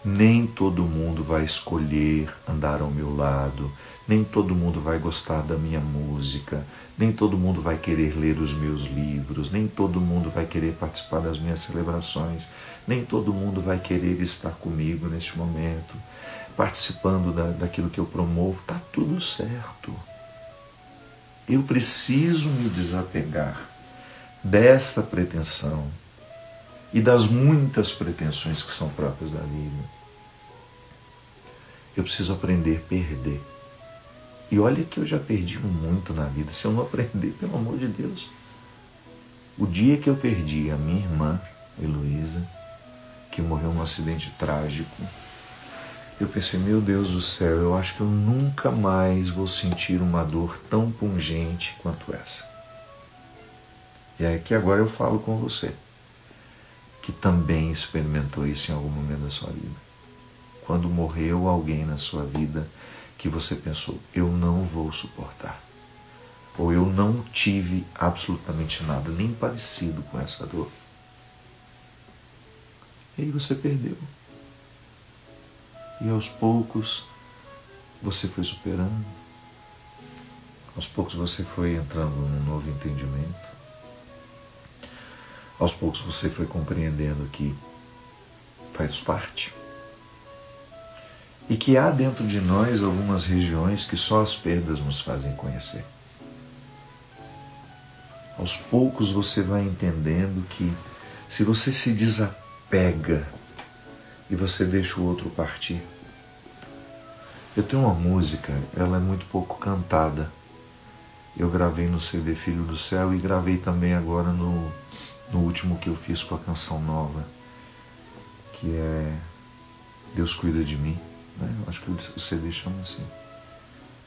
Speaker 1: Nem todo mundo vai escolher andar ao meu lado, nem todo mundo vai gostar da minha música, nem todo mundo vai querer ler os meus livros, nem todo mundo vai querer participar das minhas celebrações, nem todo mundo vai querer estar comigo neste momento, participando daquilo que eu promovo. Está tudo certo. Eu preciso me desapegar dessa pretensão e das muitas pretensões que são próprias da vida. Eu preciso aprender a perder. E olha que eu já perdi muito na vida. Se eu não aprender, pelo amor de Deus. O dia que eu perdi a minha irmã, Heloísa, que morreu num acidente trágico, eu pensei, meu Deus do céu, eu acho que eu nunca mais vou sentir uma dor tão pungente quanto essa. E é que agora eu falo com você, que também experimentou isso em algum momento da sua vida. Quando morreu alguém na sua vida que você pensou, eu não vou suportar. Ou eu não tive absolutamente nada, nem parecido com essa dor. E aí você perdeu. E aos poucos você foi superando. Aos poucos você foi entrando num novo entendimento. Aos poucos você foi compreendendo que faz parte. E que há dentro de nós algumas regiões que só as perdas nos fazem conhecer. Aos poucos você vai entendendo que se você se desapega e você deixa o outro partir. Eu tenho uma música, ela é muito pouco cantada. Eu gravei no CD Filho do Céu e gravei também agora no último que eu fiz com a canção nova, que é Deus Cuida de Mim. Acho que o CD chama assim.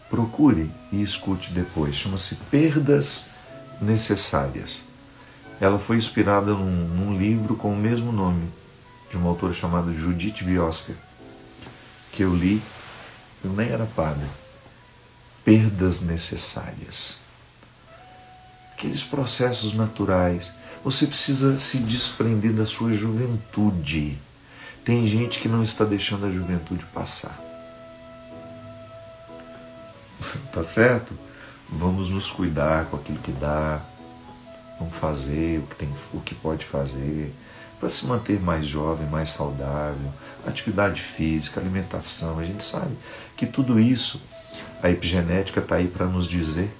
Speaker 1: Procure e escute depois. Chama-se Perdas Necessárias. Ela foi inspirada num livro com o mesmo nome, de uma autora chamada Judith Vioster, que eu li, eu nem era padre. Perdas necessárias. Aqueles processos naturais. Você precisa se desprender da sua juventude. Tem gente que não está deixando a juventude passar. Tá certo? Vamos nos cuidar com aquilo que dá. Vamos fazer o que pode fazer para se manter mais jovem, mais saudável. Atividade física, alimentação. A gente sabe que tudo isso, a epigenética está aí para nos dizer.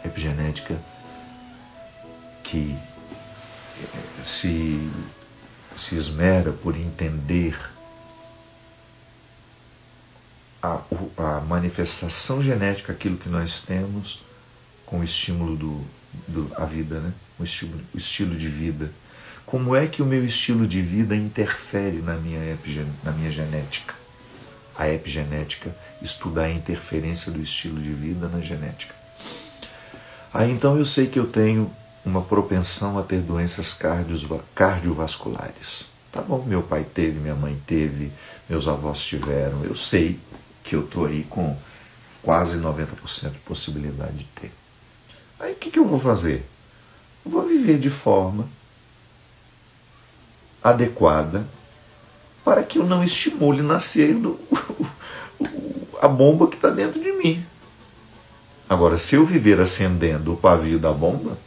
Speaker 1: A epigenética que se esmera por entender a manifestação genética, aquilo que nós temos com o estímulo a vida, né? O estilo de vida. Como é que o meu estilo de vida interfere na minha genética? A epigenética estuda a interferência do estilo de vida na genética. Aí então eu sei que eu tenho uma propensão a ter doenças cardiovasculares. Tá bom, meu pai teve, minha mãe teve, meus avós tiveram. Eu sei que eu estou aí com quase 90% de possibilidade de ter. Aí o que eu vou fazer? Eu vou viver de forma adequada para que eu não estimule nascer a bomba que está dentro de mim. Agora, se eu viver acendendo o pavio da bomba,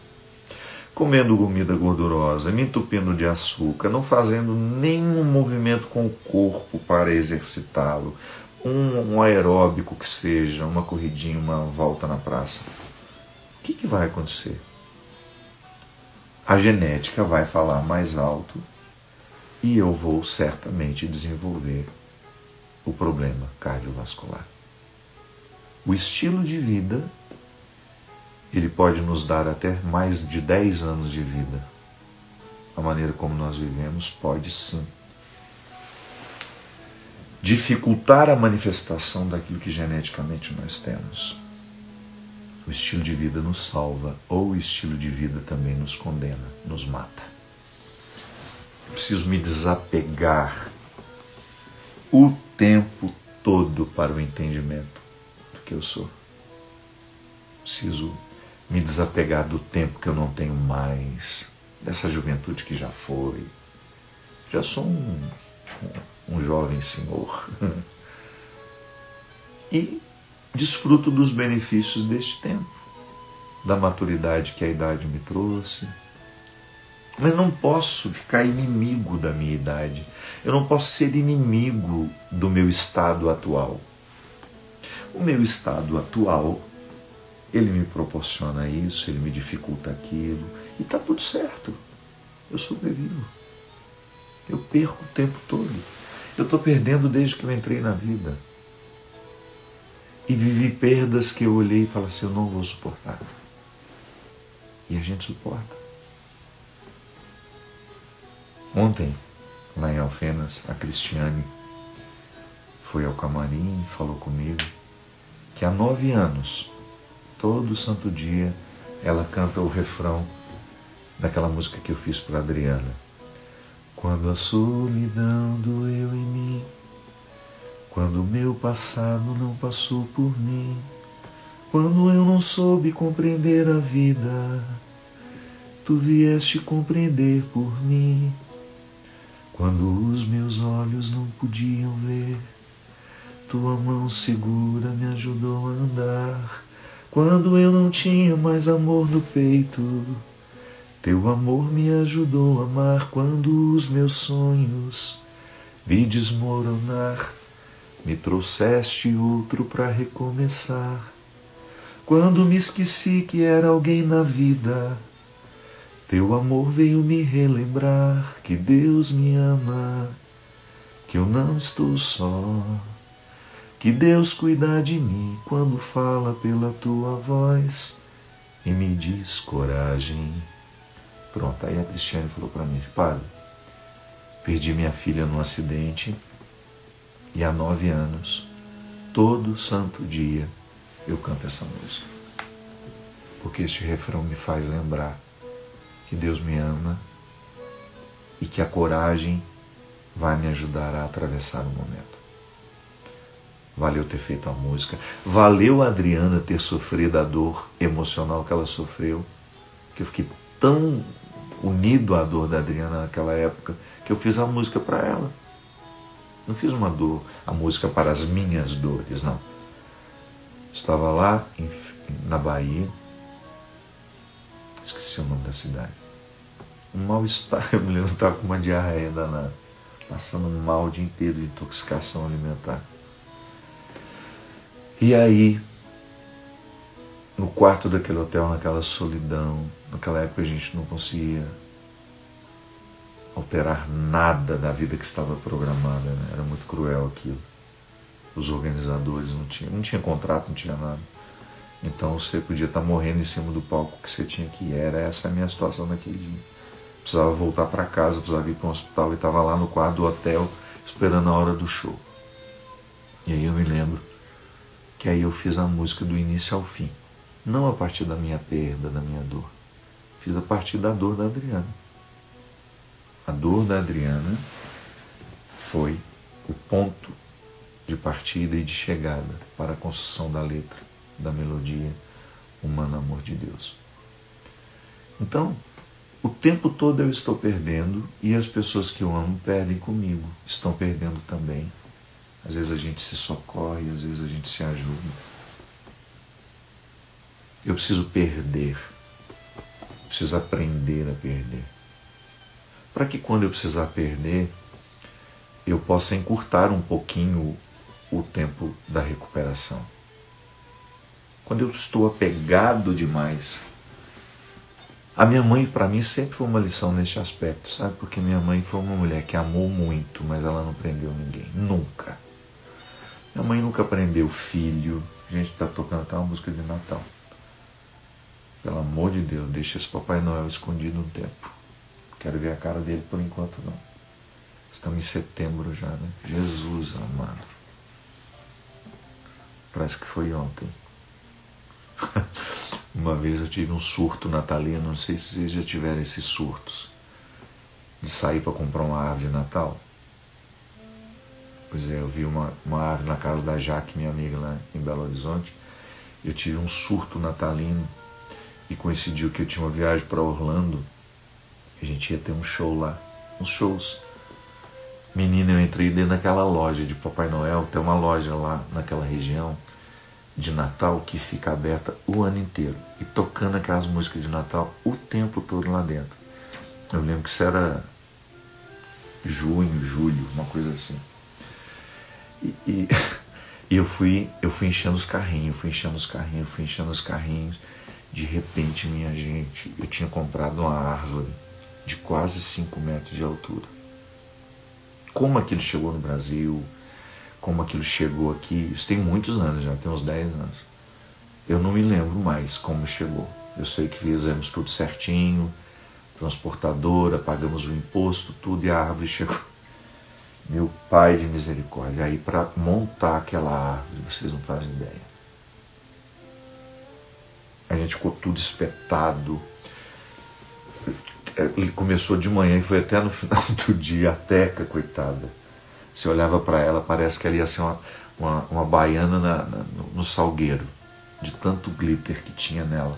Speaker 1: comendo comida gordurosa, me entupindo de açúcar, não fazendo nenhum movimento com o corpo para exercitá-lo, um aeróbico que seja, uma corridinha, uma volta na praça, o que vai acontecer? A genética vai falar mais alto e eu vou certamente desenvolver o problema cardiovascular. O estilo de vida, ele pode nos dar até mais de 10 anos de vida. A maneira como nós vivemos pode sim dificultar a manifestação daquilo que geneticamente nós temos. O estilo de vida nos salva, ou o estilo de vida também nos condena, nos mata. Eu preciso me desapegar o tempo todo para o entendimento do que eu sou. Preciso me desapegar do tempo que eu não tenho mais, dessa juventude que já foi. Já sou um jovem senhor. E desfruto dos benefícios deste tempo, da maturidade que a idade me trouxe. Mas não posso ficar inimigo da minha idade. Eu não posso ser inimigo do meu estado atual. O meu estado atual, ele me proporciona isso, ele me dificulta aquilo, e está tudo certo. Eu sobrevivo. Eu perco o tempo todo. Eu estou perdendo desde que eu entrei na vida. E vivi perdas que eu olhei e falei assim, eu não vou suportar. E a gente suporta. Ontem, lá em Alfenas, a Cristiane foi ao camarim e falou comigo que há 9 anos, todo santo dia, ela canta o refrão daquela música que eu fiz para a Adriana. Quando a solidão doeu em mim, quando o meu passado não passou por mim, quando eu não soube compreender a vida, tu vieste compreender por mim. Quando os meus olhos não podiam ver, tua mão segura me ajudou a andar. Quando eu não tinha mais amor no peito, teu amor me ajudou a amar. Quando os meus sonhos vi desmoronar, me trouxeste outro para recomeçar. Quando me esqueci que era alguém na vida, teu amor veio me relembrar que Deus me ama, que eu não estou só, que Deus cuida de mim quando fala pela tua voz e me diz coragem. Pronto, aí a Cristiane falou para mim, padre, perdi minha filha num acidente e há 9 anos, todo santo dia, eu canto essa música. Porque este refrão me faz lembrar que Deus me ama e que a coragem vai me ajudar a atravessar o momento. Valeu ter feito a música, valeu a Adriana ter sofrido a dor emocional que ela sofreu, que eu fiquei tão unido à dor da Adriana naquela época, que eu fiz a música para ela. Não fiz a música para as minhas dores, não. Estava lá na Bahia, esqueci o nome da cidade. Um mal-estar, eu me lembro que estava com uma diarreia danada, passando mal o dia inteiro de intoxicação alimentar. E aí, no quarto daquele hotel, naquela solidão, naquela época a gente não conseguia alterar nada da vida que estava programada, né? Era muito cruel aquilo. Os organizadores não tinha contrato, não tinha nada. Então você podia estar morrendo em cima do palco que você tinha que ir. Essa a minha situação naquele dia. Precisava voltar para casa, precisava ir para um hospital e estava lá no quarto do hotel esperando a hora do show. E aí eu me lembro que aí eu fiz a música do início ao fim. Não a partir da minha perda, da minha dor. Fiz a partir da dor da Adriana. A dor da Adriana foi o ponto de partida e de chegada para a construção da letra, da melodia Humano Amor de Deus. Então, o tempo todo eu estou perdendo e as pessoas que eu amo perdem comigo, estão perdendo também. Às vezes a gente se socorre, às vezes a gente se ajuda. Eu preciso perder, preciso aprender a perder. Para que quando eu precisar perder, eu possa encurtar um pouquinho o tempo da recuperação. Quando eu estou apegado demais, a minha mãe para mim sempre foi uma lição nesse aspecto, sabe? Porque minha mãe foi uma mulher que amou muito, mas ela não prendeu ninguém, nunca. Minha mãe nunca prendeu filho. A gente está tocando até uma música de Natal. Pelo amor de Deus, deixa esse Papai Noel escondido um tempo. Quero ver a cara dele por enquanto não. Estamos em setembro já, né? Jesus amado. Parece que foi ontem. Uma vez eu tive um surto natalino, não sei se vocês já tiveram esses surtos, de sair para comprar uma árvore de Natal. Pois é, eu vi uma árvore na casa da Jaque, minha amiga lá em Belo Horizonte. Eu tive um surto natalino e coincidiu que eu tinha uma viagem para Orlando. A gente ia ter um show lá, uns shows. Menina, eu entrei dentro daquela loja de Papai Noel. Tem uma loja lá naquela região de Natal que fica aberta o ano inteiro e tocando aquelas músicas de Natal o tempo todo lá dentro. Eu lembro que isso era junho, julho, uma coisa assim. E eu fui enchendo os carrinhos, fui enchendo os carrinhos. De repente, minha gente, eu tinha comprado uma árvore de quase 5 metros de altura. Como aquilo chegou no Brasil, como aquilo chegou aqui, isso tem muitos anos já, tem uns 10 anos. Eu não me lembro mais como chegou. Eu sei que fizemos tudo certinho, transportadora, pagamos o imposto, tudo, e a árvore chegou. Meu Pai de misericórdia, aí para montar aquela árvore, vocês não fazem ideia. A gente ficou tudo espetado. Ele começou de manhã e foi até no final do dia. A Teca, coitada. Você olhava para ela, parece que ela ia ser uma baiana no salgueiro, de tanto glitter que tinha nela.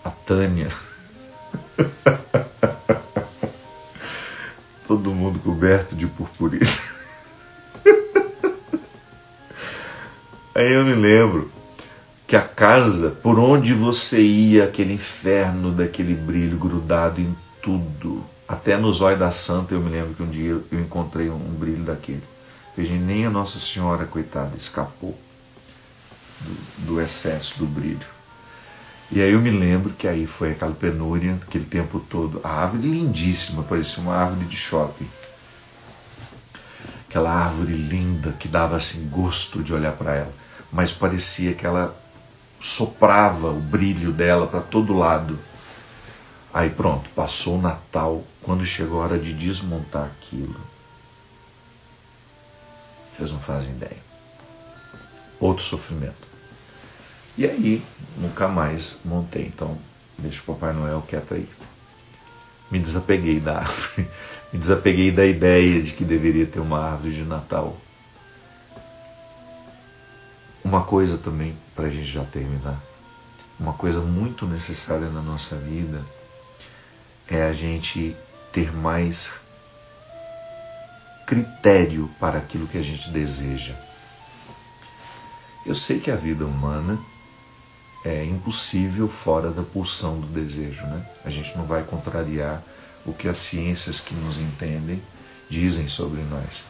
Speaker 1: A Tânia. Todo mundo coberto de purpurina. Aí eu me lembro que a casa, por onde você ia, aquele inferno daquele brilho grudado em tudo. Até nos olhos da Santa, eu me lembro que um dia eu encontrei um brilho daquele. Veja, nem a Nossa Senhora, coitada, escapou do excesso do brilho. E aí eu me lembro que aí foi aquela penúria, aquele tempo todo. A árvore lindíssima, parecia uma árvore de shopping. Aquela árvore linda que dava assim gosto de olhar para ela. Mas parecia que ela soprava o brilho dela para todo lado. Aí pronto, passou o Natal. Quando chegou a hora de desmontar aquilo, vocês não fazem ideia. Outro sofrimento. E aí, nunca mais montei. Então, deixa o Papai Noel quieto aí. Me desapeguei da árvore. Me desapeguei da ideia de que deveria ter uma árvore de Natal. Uma coisa também, para a gente já terminar, uma coisa muito necessária na nossa vida é a gente ter mais critério para aquilo que a gente deseja. Eu sei que a vida humana é impossível fora da pulsão do desejo, né? A gente não vai contrariar o que as ciências que nos entendem dizem sobre nós.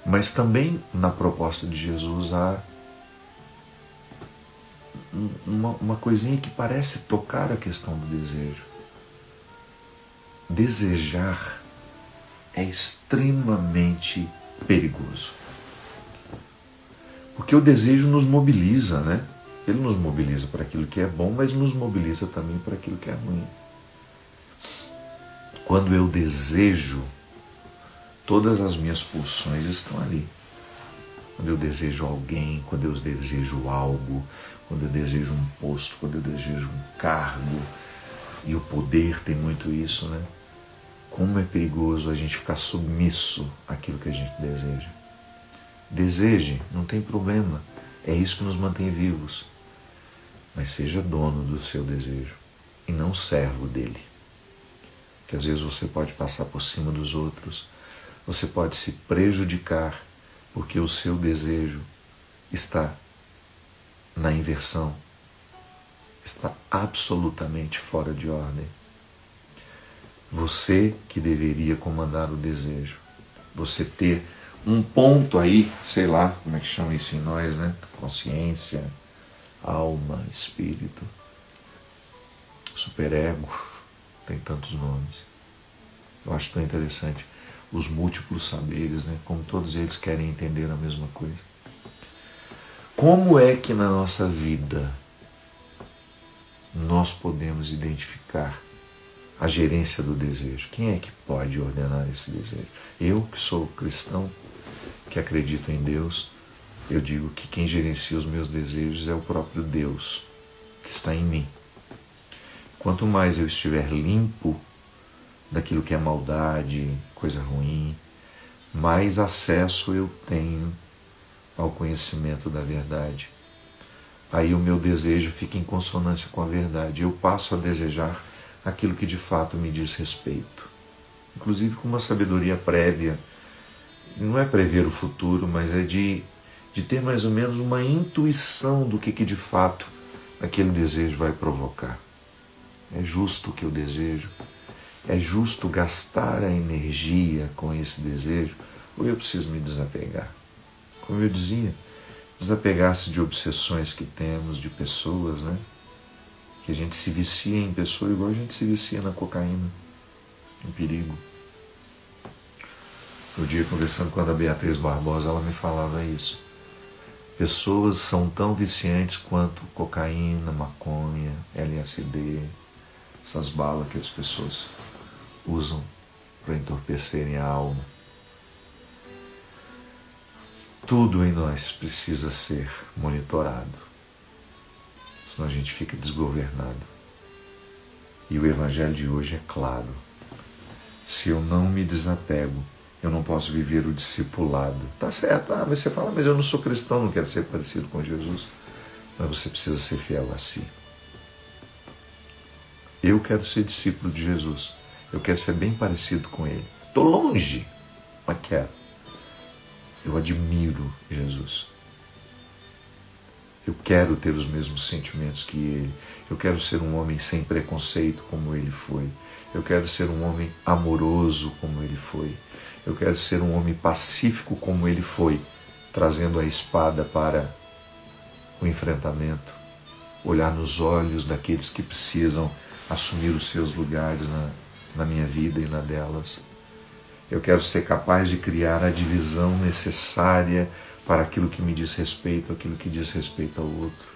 Speaker 1: Mas também na proposta de Jesus há uma coisinha que parece tocar a questão do desejo. Desejar é extremamente perigoso. Porque o desejo nos mobiliza, né? Ele nos mobiliza para aquilo que é bom, mas nos mobiliza também para aquilo que é ruim. Quando eu desejo, todas as minhas pulsões estão ali. Quando eu desejo alguém, quando eu desejo algo, quando eu desejo um posto, quando eu desejo um cargo, e o poder tem muito isso, né? Como é perigoso a gente ficar submisso àquilo que a gente deseja. Deseje, não tem problema, é isso que nos mantém vivos. Mas seja dono do seu desejo e não servo dele. Que às vezes você pode passar por cima dos outros, você pode se prejudicar porque o seu desejo está na inversão, está absolutamente fora de ordem. Você que deveria comandar o desejo, você ter um ponto aí, sei lá, como é que chama isso em nós, né? Consciência, alma, espírito, superego, tem tantos nomes. Eu acho tão interessante os múltiplos saberes, né? Como todos eles querem entender a mesma coisa. Como é que na nossa vida nós podemos identificar a gerência do desejo? Quem é que pode ordenar esse desejo? Eu, que sou cristão, que acredito em Deus, eu digo que quem gerencia os meus desejos é o próprio Deus que está em mim. Quanto mais eu estiver limpo daquilo que é maldade, coisa ruim, mais acesso eu tenho ao conhecimento da verdade. Aí o meu desejo fica em consonância com a verdade. Eu passo a desejar aquilo que de fato me diz respeito. inclusive com uma sabedoria prévia. Não é prever o futuro, mas é de ter mais ou menos uma intuição do que de fato aquele desejo vai provocar. É justo o que eu desejo? É justo gastar a energia com esse desejo? Ou eu preciso me desapegar? Como eu dizia, desapegar-se de obsessões que temos, de pessoas, né? Que a gente se vicia em pessoa igual a gente se vicia na cocaína. Um perigo. No dia, conversando com a Beatriz Barbosa, ela me falava isso. Pessoas são tão viciantes quanto cocaína, maconha, LSD, essas balas que as pessoas usam para entorpecerem a alma. Tudo em nós precisa ser monitorado, senão a gente fica desgovernado. E o Evangelho de hoje é claro. Se eu não me desapego, eu não posso viver o discipulado. Tá certo, mas você fala, mas eu não sou cristão, não quero ser parecido com Jesus. Mas você precisa ser fiel a si. Eu quero ser discípulo de Jesus. Eu quero ser bem parecido com Ele. Estou longe, mas quero. Eu admiro Jesus. Eu quero ter os mesmos sentimentos que Ele. Eu quero ser um homem sem preconceito como Ele foi. Eu quero ser um homem amoroso como Ele foi. Eu quero ser um homem pacífico como Ele foi, trazendo a espada para o enfrentamento, olhar nos olhos daqueles que precisam assumir os seus lugares na minha vida e na delas. Eu quero ser capaz de criar a divisão necessária para aquilo que me diz respeito, aquilo que diz respeito ao outro.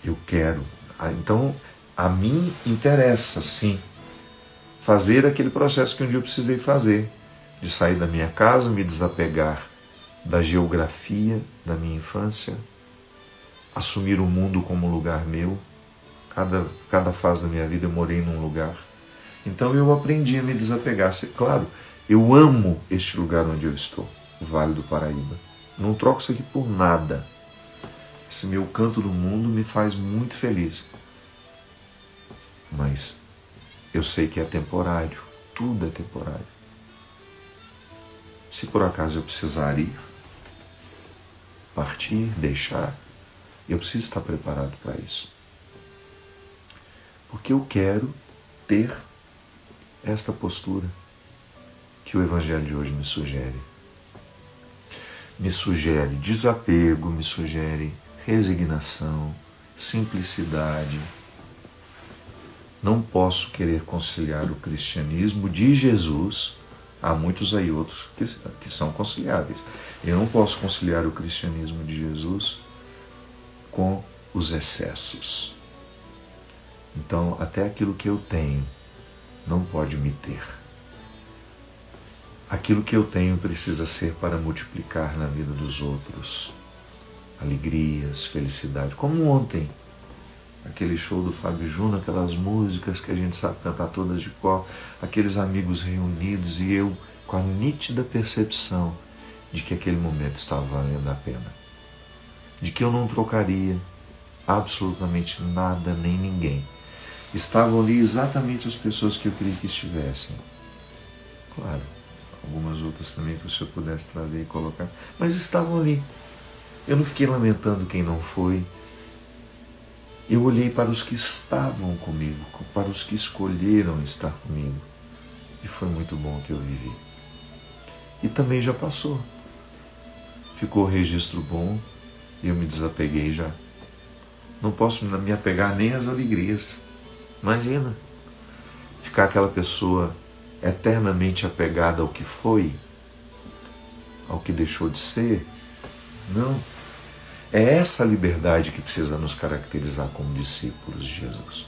Speaker 1: Eu quero. Então, a mim interessa, sim, fazer aquele processo que um dia eu precisei fazer, de sair da minha casa, me desapegar da geografia da minha infância, assumir o mundo como lugar meu. Cada fase da minha vida eu morei num lugar. Então eu aprendi a me desapegar. Claro, eu amo este lugar onde eu estou, o Vale do Paraíba. Não troco isso aqui por nada. Esse meu canto do mundo me faz muito feliz. Mas eu sei que é temporário. Tudo é temporário. Se por acaso eu precisar ir, partir, deixar, eu preciso estar preparado para isso. Porque eu quero ter esta postura que o Evangelho de hoje me sugere. Me sugere desapego, me sugere resignação, simplicidade. Não posso querer conciliar o cristianismo de Jesus. Há muitos aí outros que são conciliáveis. Eu não posso conciliar o cristianismo de Jesus com os excessos. Então, até aquilo que eu tenho não pode me ter. Aquilo que eu tenho precisa ser para multiplicar na vida dos outros. Alegrias, felicidade. Como ontem, aquele show do Fábio Júnior, aquelas músicas que a gente sabe cantar todas de cor, aqueles amigos reunidos e eu com a nítida percepção de que aquele momento estava valendo a pena. De que eu não trocaria absolutamente nada nem ninguém. Estavam ali exatamente as pessoas que eu queria que estivessem. Claro, algumas outras também que o senhor pudesse trazer e colocar, mas estavam ali. Eu não fiquei lamentando quem não foi. Eu olhei para os que estavam comigo, para os que escolheram estar comigo. E foi muito bom que eu vivi. E também já passou. Ficou o registro bom e eu me desapeguei já. Não posso me apegar nem às alegrias. Imagina, ficar aquela pessoa eternamente apegada ao que foi, ao que deixou de ser. Não. É essa liberdade que precisa nos caracterizar como discípulos de Jesus.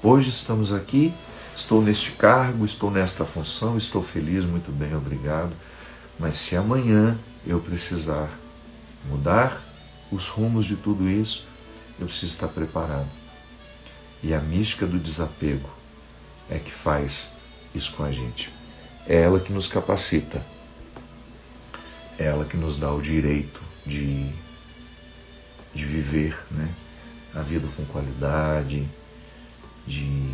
Speaker 1: Hoje estamos aqui, estou neste cargo, estou nesta função, estou feliz, muito bem, obrigado. Mas se amanhã eu precisar mudar os rumos de tudo isso, eu preciso estar preparado. E a mística do desapego é que faz isso com a gente. É ela que nos capacita. É ela que nos dá o direito de viver, né, a vida com qualidade, de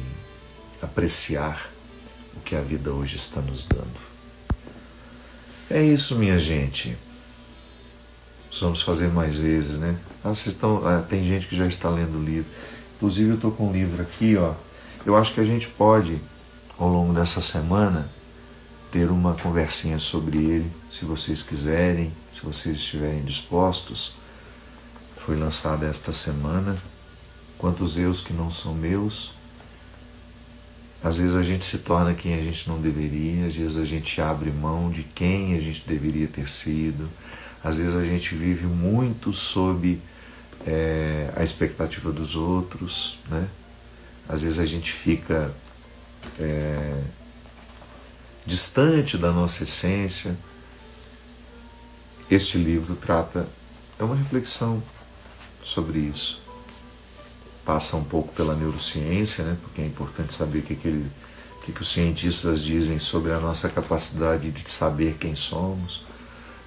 Speaker 1: apreciar o que a vida hoje está nos dando. É isso, minha gente. Vamos fazer mais vezes, né? Tem gente que já está lendo o livro. Inclusive eu estou com um livro aqui, ó. Eu acho que a gente pode, ao longo dessa semana, ter uma conversinha sobre ele, se vocês quiserem, se vocês estiverem dispostos. Foi lançado esta semana. Quantos eus que não são meus. Às vezes a gente se torna quem a gente não deveria, às vezes a gente abre mão de quem a gente deveria ter sido, às vezes a gente vive muito sob a expectativa dos outros, né? Às vezes a gente fica distante da nossa essência. Este livro é uma reflexão sobre isso. Passa um pouco pela neurociência, né? Porque é importante saber o que os cientistas dizem sobre a nossa capacidade de saber quem somos.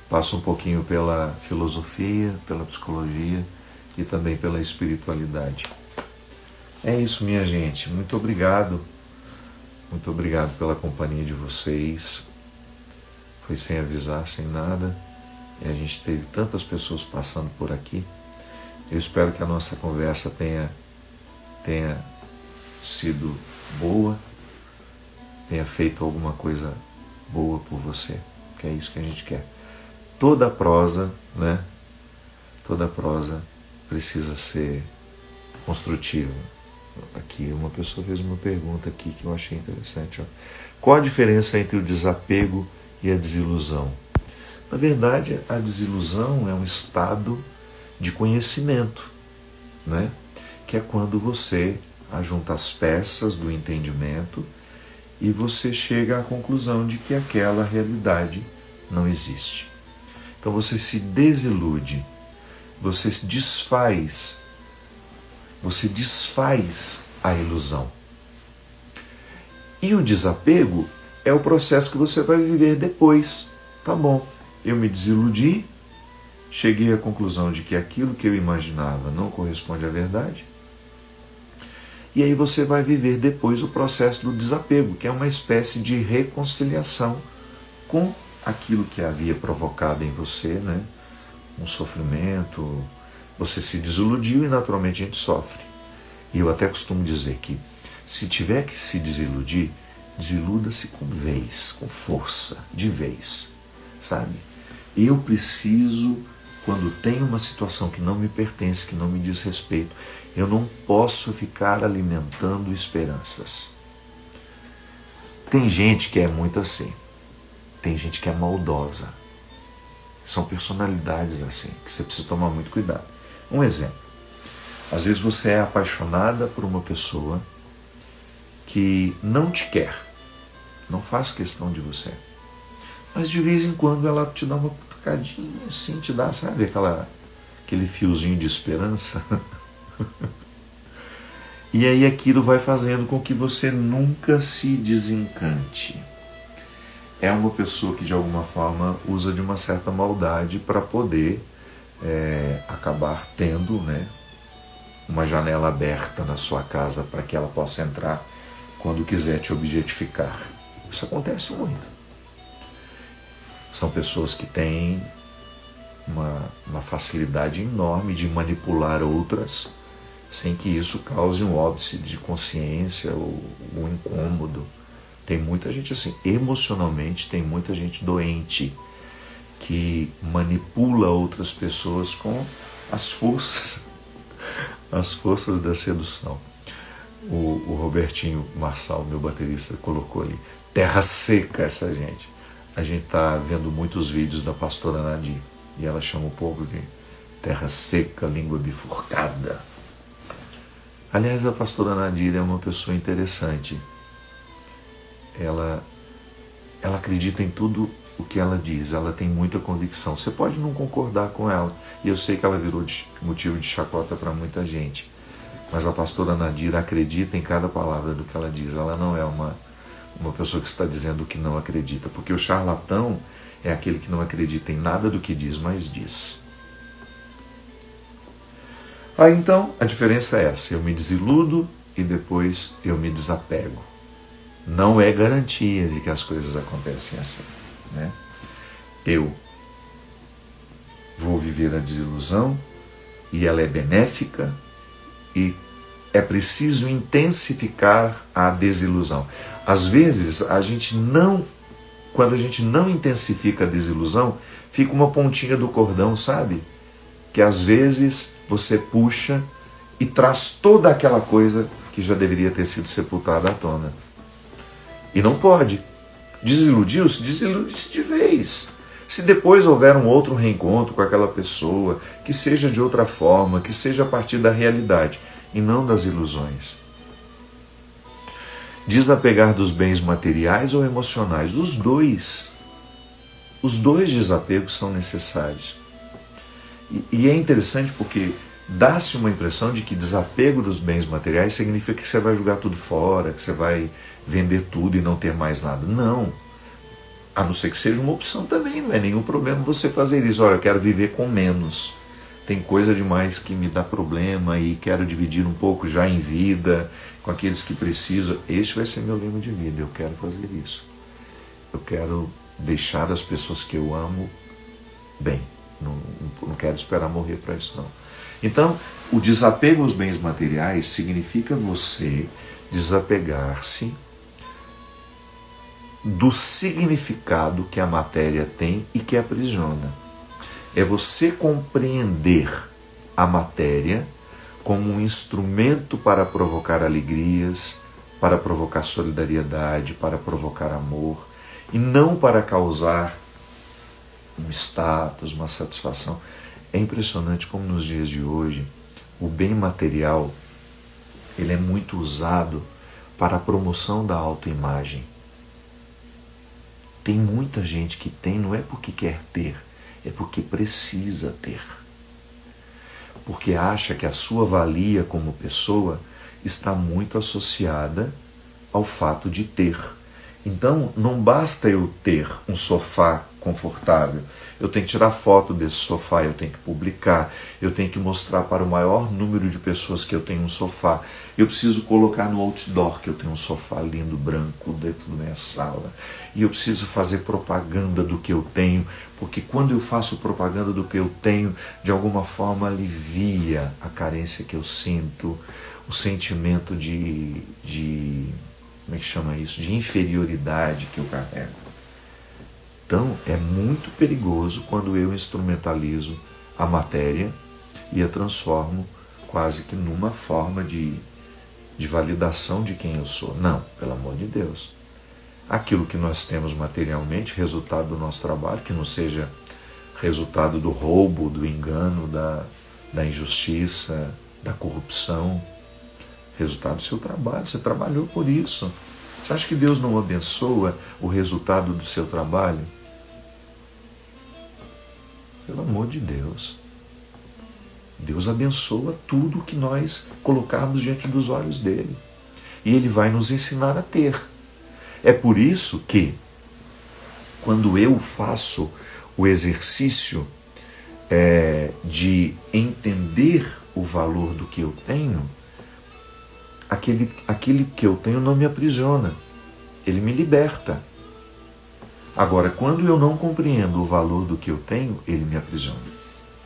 Speaker 1: Passa um pouquinho pela filosofia, pela psicologia e também pela espiritualidade. É isso, minha gente. Muito obrigado. Muito obrigado pela companhia de vocês. Foi sem avisar, sem nada. E a gente teve tantas pessoas passando por aqui. Eu espero que a nossa conversa tenha sido boa, tenha feito alguma coisa boa por você, que é isso que a gente quer. Toda prosa, né? Toda prosa precisa ser construtiva. Aqui uma pessoa fez uma pergunta aqui que eu achei interessante. Ó. Qual a diferença entre o desapego e a desilusão? Na verdade, a desilusão é um estado de conhecimento, né? Que é quando você ajunta as peças do entendimento e você chega à conclusão de que aquela realidade não existe. Então você se desilude, você desfaz a ilusão. E o desapego é o processo que você vai viver depois. Tá bom, eu me desiludi, cheguei à conclusão de que aquilo que eu imaginava não corresponde à verdade. E aí você vai viver depois o processo do desapego, que é uma espécie de reconciliação com aquilo que havia provocado em você, né? Um sofrimento. Você se desiludiu e naturalmente a gente sofre. E eu até costumo dizer que se tiver que se desiludir, desiluda-se com vez, com força, de vez, sabe? Eu preciso, quando tem uma situação que não me pertence, que não me diz respeito, eu não posso ficar alimentando esperanças. Tem gente que é muito assim. Tem gente que é maldosa. São personalidades assim, que você precisa tomar muito cuidado. Um exemplo. Às vezes você é apaixonada por uma pessoa que não te quer, não faz questão de você. Mas de vez em quando ela te dá uma cutucadinha assim, te dá, sabe, aquele fiozinho de esperança. E aí aquilo vai fazendo com que você nunca se desencante. É uma pessoa que de alguma forma usa de uma certa maldade para poder acabar tendo, né, uma janela aberta na sua casa para que ela possa entrar quando quiser te objetificar. Isso acontece muito. São pessoas que têm uma facilidade enorme de manipular outras sem que isso cause um óbice de consciência ou um incômodo. Tem muita gente assim, emocionalmente tem muita gente doente que manipula outras pessoas com as forças da sedução. O Robertinho Marçal, meu baterista, colocou ali, terra seca essa gente. A gente está vendo muitos vídeos da pastora Nadir e ela chama o povo de terra seca, língua bifurcada. Aliás, a pastora Nadir é uma pessoa interessante. Ela acredita em tudo o que ela diz, ela tem muita convicção. Você pode não concordar com ela, e eu sei que ela virou motivo de chacota para muita gente, mas a pastora Nadir acredita em cada palavra do que ela diz. Ela não é uma pessoa que está dizendo o que não acredita, porque o charlatão é aquele que não acredita em nada do que diz, mas diz. Então, a diferença é essa, eu me desiludo e depois eu me desapego. não é garantia de que as coisas acontecem assim, né? Eu vou viver a desilusão e ela é benéfica e é preciso intensificar a desilusão. Às vezes, quando a gente não intensifica a desilusão, fica uma pontinha do cordão, sabe? Que às vezes você puxa e traz toda aquela coisa que já deveria ter sido sepultada à tona. E não pode. Desiludiu-se? Desilude-se de vez. Se depois houver um outro reencontro com aquela pessoa, que seja de outra forma, que seja a partir da realidade e não das ilusões. Desapegar dos bens materiais ou emocionais, os dois desapegos são necessários. E é interessante porque dá-se uma impressão de que desapego dos bens materiais significa que você vai jogar tudo fora, que você vai vender tudo e não ter mais nada. Não. A não ser que seja uma opção também, não é nenhum problema você fazer isso. Olha, eu quero viver com menos. Tem coisa demais que me dá problema e quero dividir um pouco já em vida com aqueles que precisam. Este vai ser meu lema de vida, eu quero fazer isso. Eu quero deixar as pessoas que eu amo bem. Não quero esperar morrer para isso, não. Então, o desapego aos bens materiais significa você desapegar-se do significado que a matéria tem e que aprisiona. É você compreender a matéria como um instrumento para provocar alegrias, para provocar solidariedade, para provocar amor, e não para causar um status, uma satisfação. É impressionante como nos dias de hoje o bem material ele é muito usado para a promoção da autoimagem. Tem muita gente que tem, não é porque quer ter, é porque precisa ter. Porque acha que a sua valia como pessoa está muito associada ao fato de ter. Então, não basta eu ter um sofá confortável. Eu tenho que tirar foto desse sofá, eu tenho que publicar, eu tenho que mostrar para o maior número de pessoas que eu tenho um sofá. Eu preciso colocar no outdoor que eu tenho um sofá lindo, branco, dentro da minha sala. E eu preciso fazer propaganda do que eu tenho, porque quando eu faço propaganda do que eu tenho, de alguma forma alivia a carência que eu sinto, o sentimento de como é que chama isso? De inferioridade que eu carrego. Então, é muito perigoso quando eu instrumentalizo a matéria e a transformo quase que numa forma de validação de quem eu sou. Não, pelo amor de Deus. Aquilo que nós temos materialmente, resultado do nosso trabalho, que não seja resultado do roubo, do engano, da injustiça, da corrupção, resultado do seu trabalho, você trabalhou por isso. Você acha que Deus não abençoa o resultado do seu trabalho? Pelo amor de Deus. Deus abençoa tudo que nós colocarmos diante dos olhos dele. E ele vai nos ensinar a ter. É por isso que, quando eu faço o exercício de entender o valor do que eu tenho, aquele que eu tenho não me aprisiona, ele me liberta. Agora, quando eu não compreendo o valor do que eu tenho, ele me aprisiona.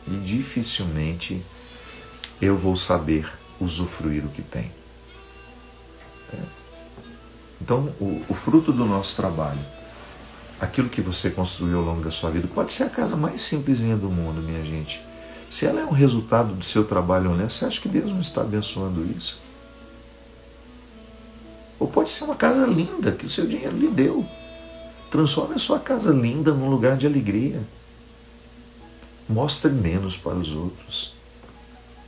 Speaker 1: E dificilmente eu vou saber usufruir o que tenho. Então, o fruto do nosso trabalho, aquilo que você construiu ao longo da sua vida, pode ser a casa mais simplesinha do mundo, minha gente. Se ela é um resultado do seu trabalho honesto, você acha que Deus não está abençoando isso? Ou pode ser uma casa linda que o seu dinheiro lhe deu. Transforme a sua casa linda num lugar de alegria. Mostre menos para os outros.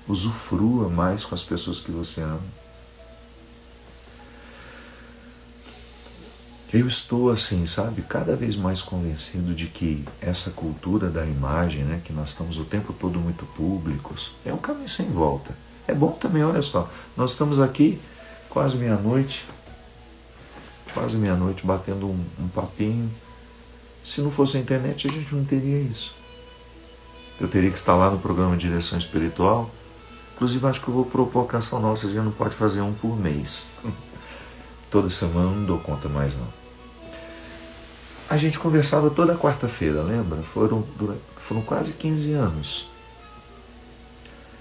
Speaker 1: Usufrua mais com as pessoas que você ama. Eu estou assim, sabe, cada vez mais convencido de que essa cultura da imagem, né, que nós estamos o tempo todo muito públicos, é um caminho sem volta. É bom também, olha só, nós estamos aqui quase meia-noite, batendo um papinho. Se não fosse a internet, a gente não teria isso. Eu teria que estar lá no programa de direção espiritual. Inclusive, acho que eu vou propor a canção nossa, a gente não pode fazer um por mês. toda semana não dou conta mais não. A gente conversava toda quarta-feira, lembra? Foram quase 15 anos.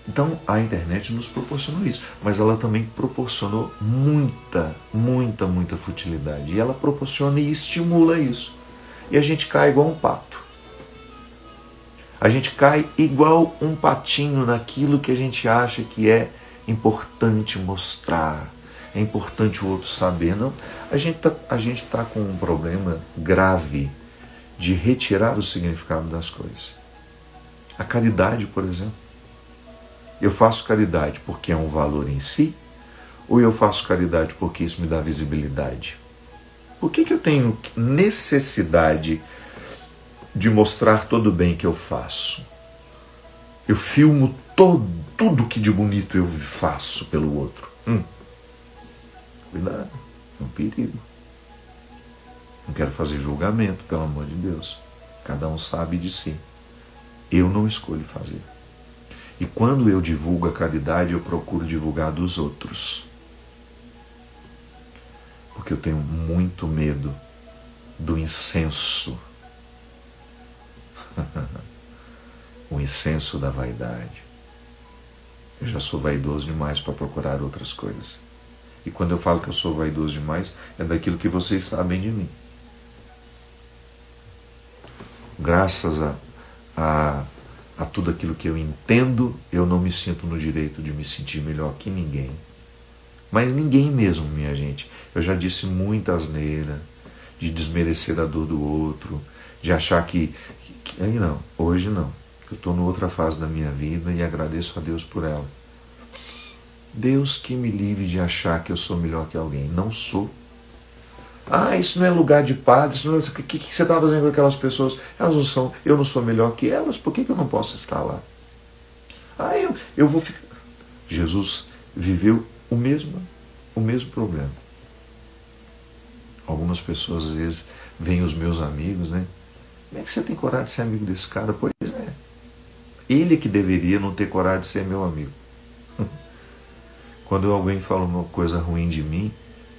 Speaker 1: Então a internet nos proporcionou isso, mas ela também proporcionou muita futilidade. E ela proporciona e estimula isso. E a gente cai igual um pato. A gente cai igual um patinho naquilo que a gente acha que é importante mostrar, é importante o outro saber. Não, a gente tá com um problema grave de retirar o significado das coisas. A caridade, por exemplo. Eu faço caridade porque é um valor em si, ou eu faço caridade porque isso me dá visibilidade? Por que eu tenho necessidade de mostrar todo o bem que eu faço? Eu filmo tudo que de bonito eu faço pelo outro. Cuidado, é um perigo. Não quero fazer julgamento, pelo amor de Deus. Cada um sabe de si. Eu não escolho fazer. E quando eu divulgo a caridade, eu procuro divulgar dos outros. Porque eu tenho muito medo do incenso. O incenso da vaidade. Eu já sou vaidoso demais para procurar outras coisas. E quando eu falo que eu sou vaidoso demais, é daquilo que vocês sabem de mim. Graças a tudo aquilo que eu entendo, eu não me sinto no direito de me sentir melhor que ninguém. Mas ninguém mesmo, minha gente. Eu já disse muita asneira, de desmerecer a dor do outro, de achar que aí não, hoje não. Eu estou em outra fase da minha vida e agradeço a Deus por ela. Deus que me livre de achar que eu sou melhor que alguém. Não sou. Isso não é lugar de padre, isso não é... O que você está fazendo com aquelas pessoas? Elas não são, eu não sou melhor que elas, por que eu não posso estar lá? Eu vou ficar... Jesus viveu o mesmo problema. Algumas pessoas às vezes veem os meus amigos, né? Como é que você tem coragem de ser amigo desse cara? Pois é. Ele que deveria não ter coragem de ser meu amigo. Quando alguém fala uma coisa ruim de mim,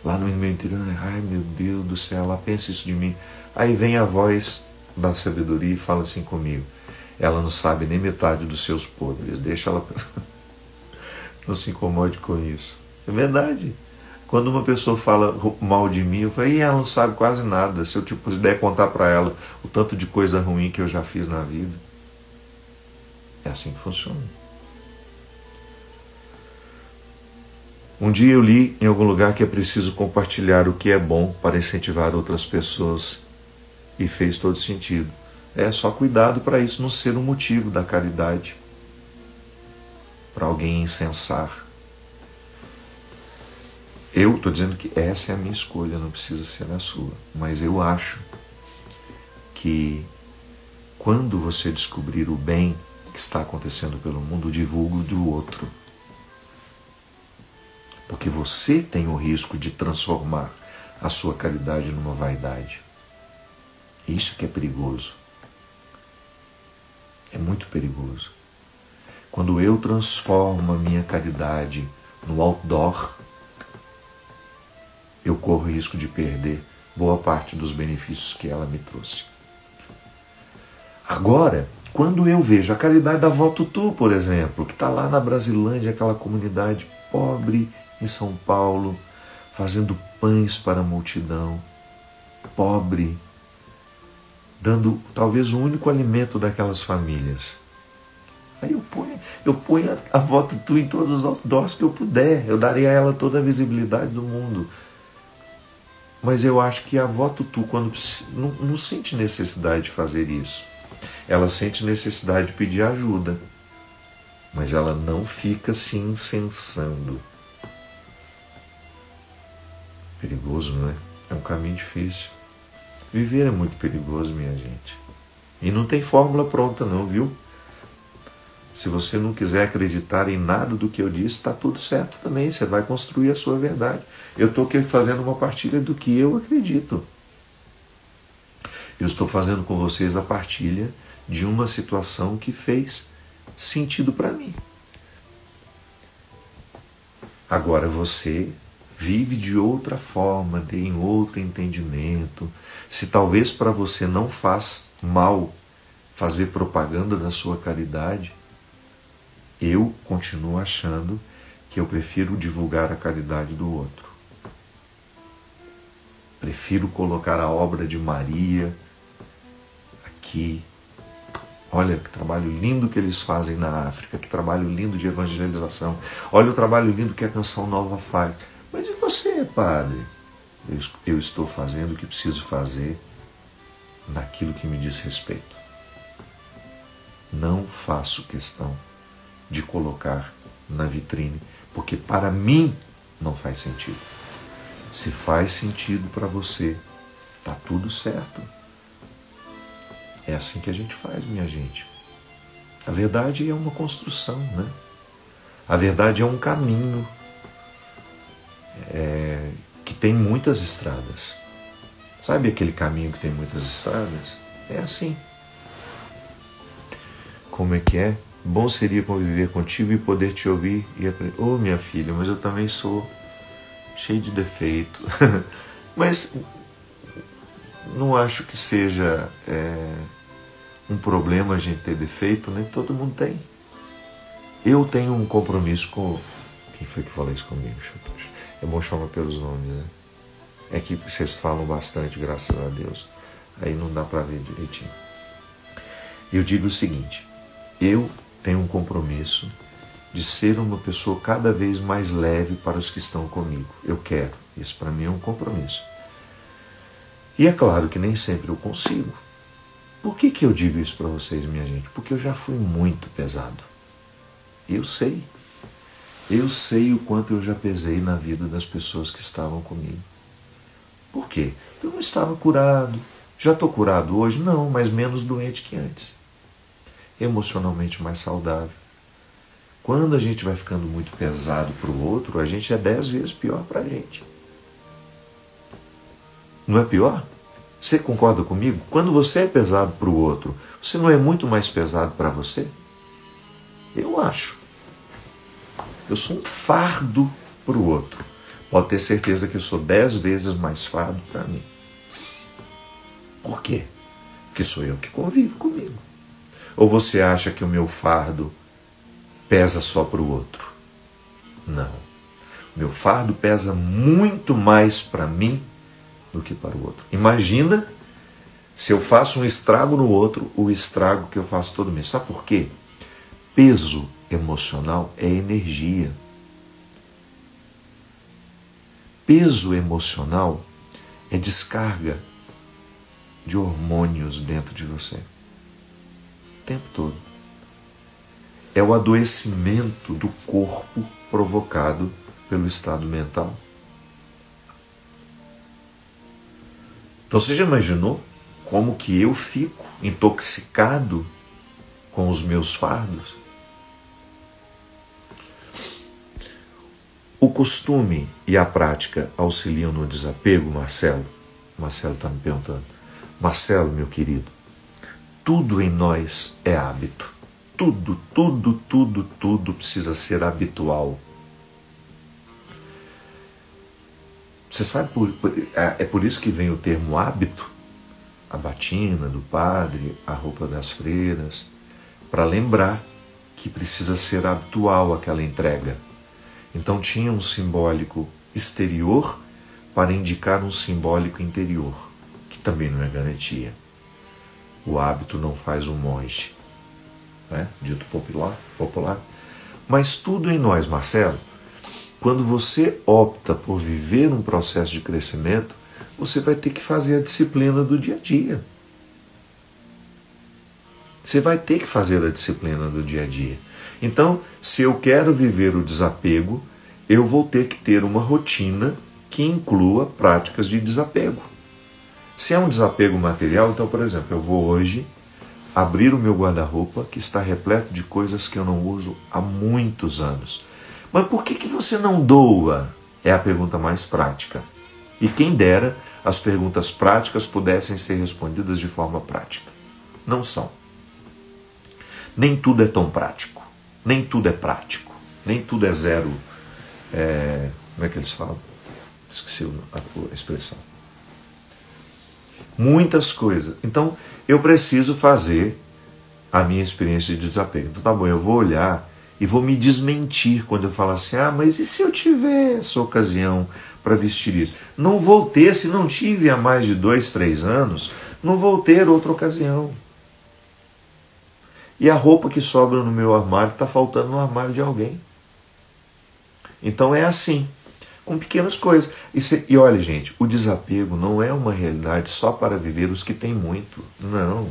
Speaker 1: lá no meu interior, ai meu Deus do céu, ela pensa isso de mim. Aí vem a voz da sabedoria e fala assim comigo: ela não sabe nem metade dos seus podres, deixa ela... Não se incomode com isso. É verdade. Quando uma pessoa fala mal de mim, eu falo, ela não sabe quase nada. Se eu puder contar para ela o tanto de coisa ruim que eu já fiz na vida. É assim que funciona. Um dia eu li em algum lugar que é preciso compartilhar o que é bom para incentivar outras pessoas. E fez todo sentido. É só cuidado para isso não ser um motivo da caridade. Para alguém incensar. Eu estou dizendo que essa é a minha escolha, não precisa ser a sua. Mas eu acho que quando você descobrir o bem que está acontecendo pelo mundo, divulgue do outro. Porque você tem o risco de transformar a sua caridade numa vaidade. Isso que é perigoso. É muito perigoso. Quando eu transformo a minha caridade no outdoor, eu corro o risco de perder boa parte dos benefícios que ela me trouxe. Agora, quando eu vejo a caridade da Vó Tutu, por exemplo, que está lá na Brasilândia, aquela comunidade pobre em São Paulo, fazendo pães para a multidão, pobre, dando talvez o único alimento daquelas famílias. Aí eu ponho a Vó Tutu em todos os outdoors que eu puder, eu darei a ela toda a visibilidade do mundo. Mas eu acho que a Vó Tutu, quando não sente necessidade de fazer isso. Ela sente necessidade de pedir ajuda. Mas ela não fica se incensando. Perigoso, não é? É um caminho difícil. Viver é muito perigoso, minha gente. E não tem fórmula pronta não, viu? Se você não quiser acreditar em nada do que eu disse, está tudo certo também. Você vai construir a sua verdade. Eu estou aqui fazendo uma partilha do que eu acredito. Eu estou fazendo com vocês a partilha de uma situação que fez sentido para mim. Agora você vive de outra forma, tem outro entendimento. Se talvez para você não faz mal fazer propaganda da sua caridade, eu continuo achando que eu prefiro divulgar a caridade do outro. Prefiro colocar a obra de Maria aqui. Olha que trabalho lindo que eles fazem na África, que trabalho lindo de evangelização. Olha o trabalho lindo que a Canção Nova faz. Mas e você, padre? Eu estou fazendo o que preciso fazer naquilo que me diz respeito. Não faço questão de colocar na vitrine, porque para mim não faz sentido. Se faz sentido para você, tá tudo certo. É assim que a gente faz, minha gente. A verdade é uma construção, né? A verdade é um caminho que tem muitas estradas. Sabe aquele caminho que tem muitas estradas? É assim. Como é que é? Bom seria conviver contigo e poder te ouvir e aprender. Oh, minha filha, mas eu também sou cheio de defeito. Mas não acho que seja um problema a gente ter defeito, nem todo mundo tem. Eu tenho um compromisso com... Quem foi que falou isso comigo? É bom chamar pelos nomes, né? É que vocês falam bastante, graças a Deus. Aí não dá para ver direitinho. Eu digo o seguinte: eu tenho um compromisso de ser uma pessoa cada vez mais leve para os que estão comigo. Eu quero. Isso para mim é um compromisso. E é claro que nem sempre eu consigo. Por que eu digo isso para vocês, minha gente? Porque eu já fui muito pesado. Eu sei. Eu sei o quanto eu já pesei na vida das pessoas que estavam comigo. Por quê? Eu não estava curado. Já estou curado hoje? Não, mas menos doente que antes. Emocionalmente mais saudável. Quando a gente vai ficando muito pesado para o outro, a gente é 10 vezes pior para a gente. Não é pior? Você concorda comigo? Quando você é pesado para o outro, você não é muito mais pesado para você? Eu acho. Eu sou um fardo para o outro. Pode ter certeza que eu sou 10 vezes mais fardo para mim. Por quê? Porque sou eu que convivo comigo. Ou você acha que o meu fardo pesa só para o outro? Não. O meu fardo pesa muito mais para mim do que para o outro. Imagina se eu faço um estrago no outro, o estrago que eu faço todo mês. Sabe por quê? Peso emocional é energia. Peso emocional é descarga de hormônios dentro de você. O tempo todo. É o adoecimento do corpo provocado pelo estado mental. Então você já imaginou como que eu fico intoxicado com os meus fardos? O costume e a prática auxiliam no desapego, Marcelo? Marcelo está me perguntando. Marcelo, meu querido, tudo em nós é hábito. Tudo precisa ser habitual. Você sabe, é por isso que vem o termo hábito, a batina do padre, a roupa das freiras, para lembrar que precisa ser habitual aquela entrega. Então tinha um simbólico exterior para indicar um simbólico interior, que também não é garantia. O hábito não faz um monge, né? Dito popular. Mas tudo em nós, Marcelo, quando você opta por viver um processo de crescimento, você vai ter que fazer a disciplina do dia a dia. Você vai ter que fazer a disciplina do dia a dia. Então, se eu quero viver o desapego, eu vou ter que ter uma rotina que inclua práticas de desapego. Se é um desapego material, então, por exemplo, eu vou hoje abrir o meu guarda-roupa que está repleto de coisas que eu não uso há muitos anos. Mas por que você não doa? É a pergunta mais prática. E quem dera as perguntas práticas pudessem ser respondidas de forma prática. Não são. Nem tudo é tão prático. Nem tudo é prático. Nem tudo é zero. Como é que eles falam? Esqueci a expressão. Muitas coisas. Então, eu preciso fazer a minha experiência de desapego. Então, tá bom, eu vou olhar e vou me desmentir quando eu falar assim, mas e se eu tiver essa ocasião para vestir isso? Não vou ter, se não tive há mais de 2, 3 anos, não vou ter outra ocasião. E a roupa que sobra no meu armário está faltando no armário de alguém. Então é assim, com pequenas coisas. E olha, gente, o desapego não é uma realidade só para viver os que têm muito. Não.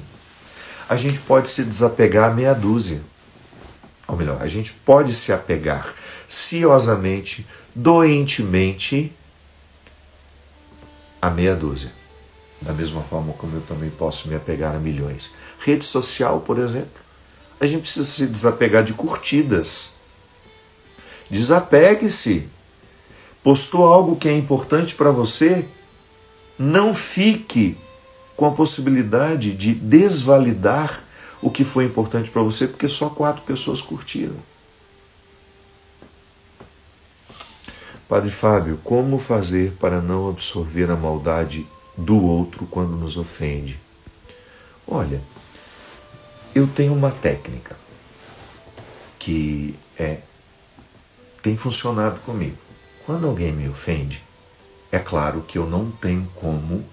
Speaker 1: A gente pode se desapegar a meia dúzia. Ou melhor, a gente pode se apegar ciosamente, doentemente, a meia dúzia. Da mesma forma como eu também posso me apegar a milhões. Rede social, por exemplo. A gente precisa se desapegar de curtidas. Desapegue-se. Postou algo que é importante para você? Não fique com a possibilidade de desvalidar o que foi importante para você porque só 4 pessoas curtiram. Padre Fábio, como fazer para não absorver a maldade do outro quando nos ofende? Olha, eu tenho uma técnica que tem funcionado comigo. Quando alguém me ofende, é claro que eu não tenho como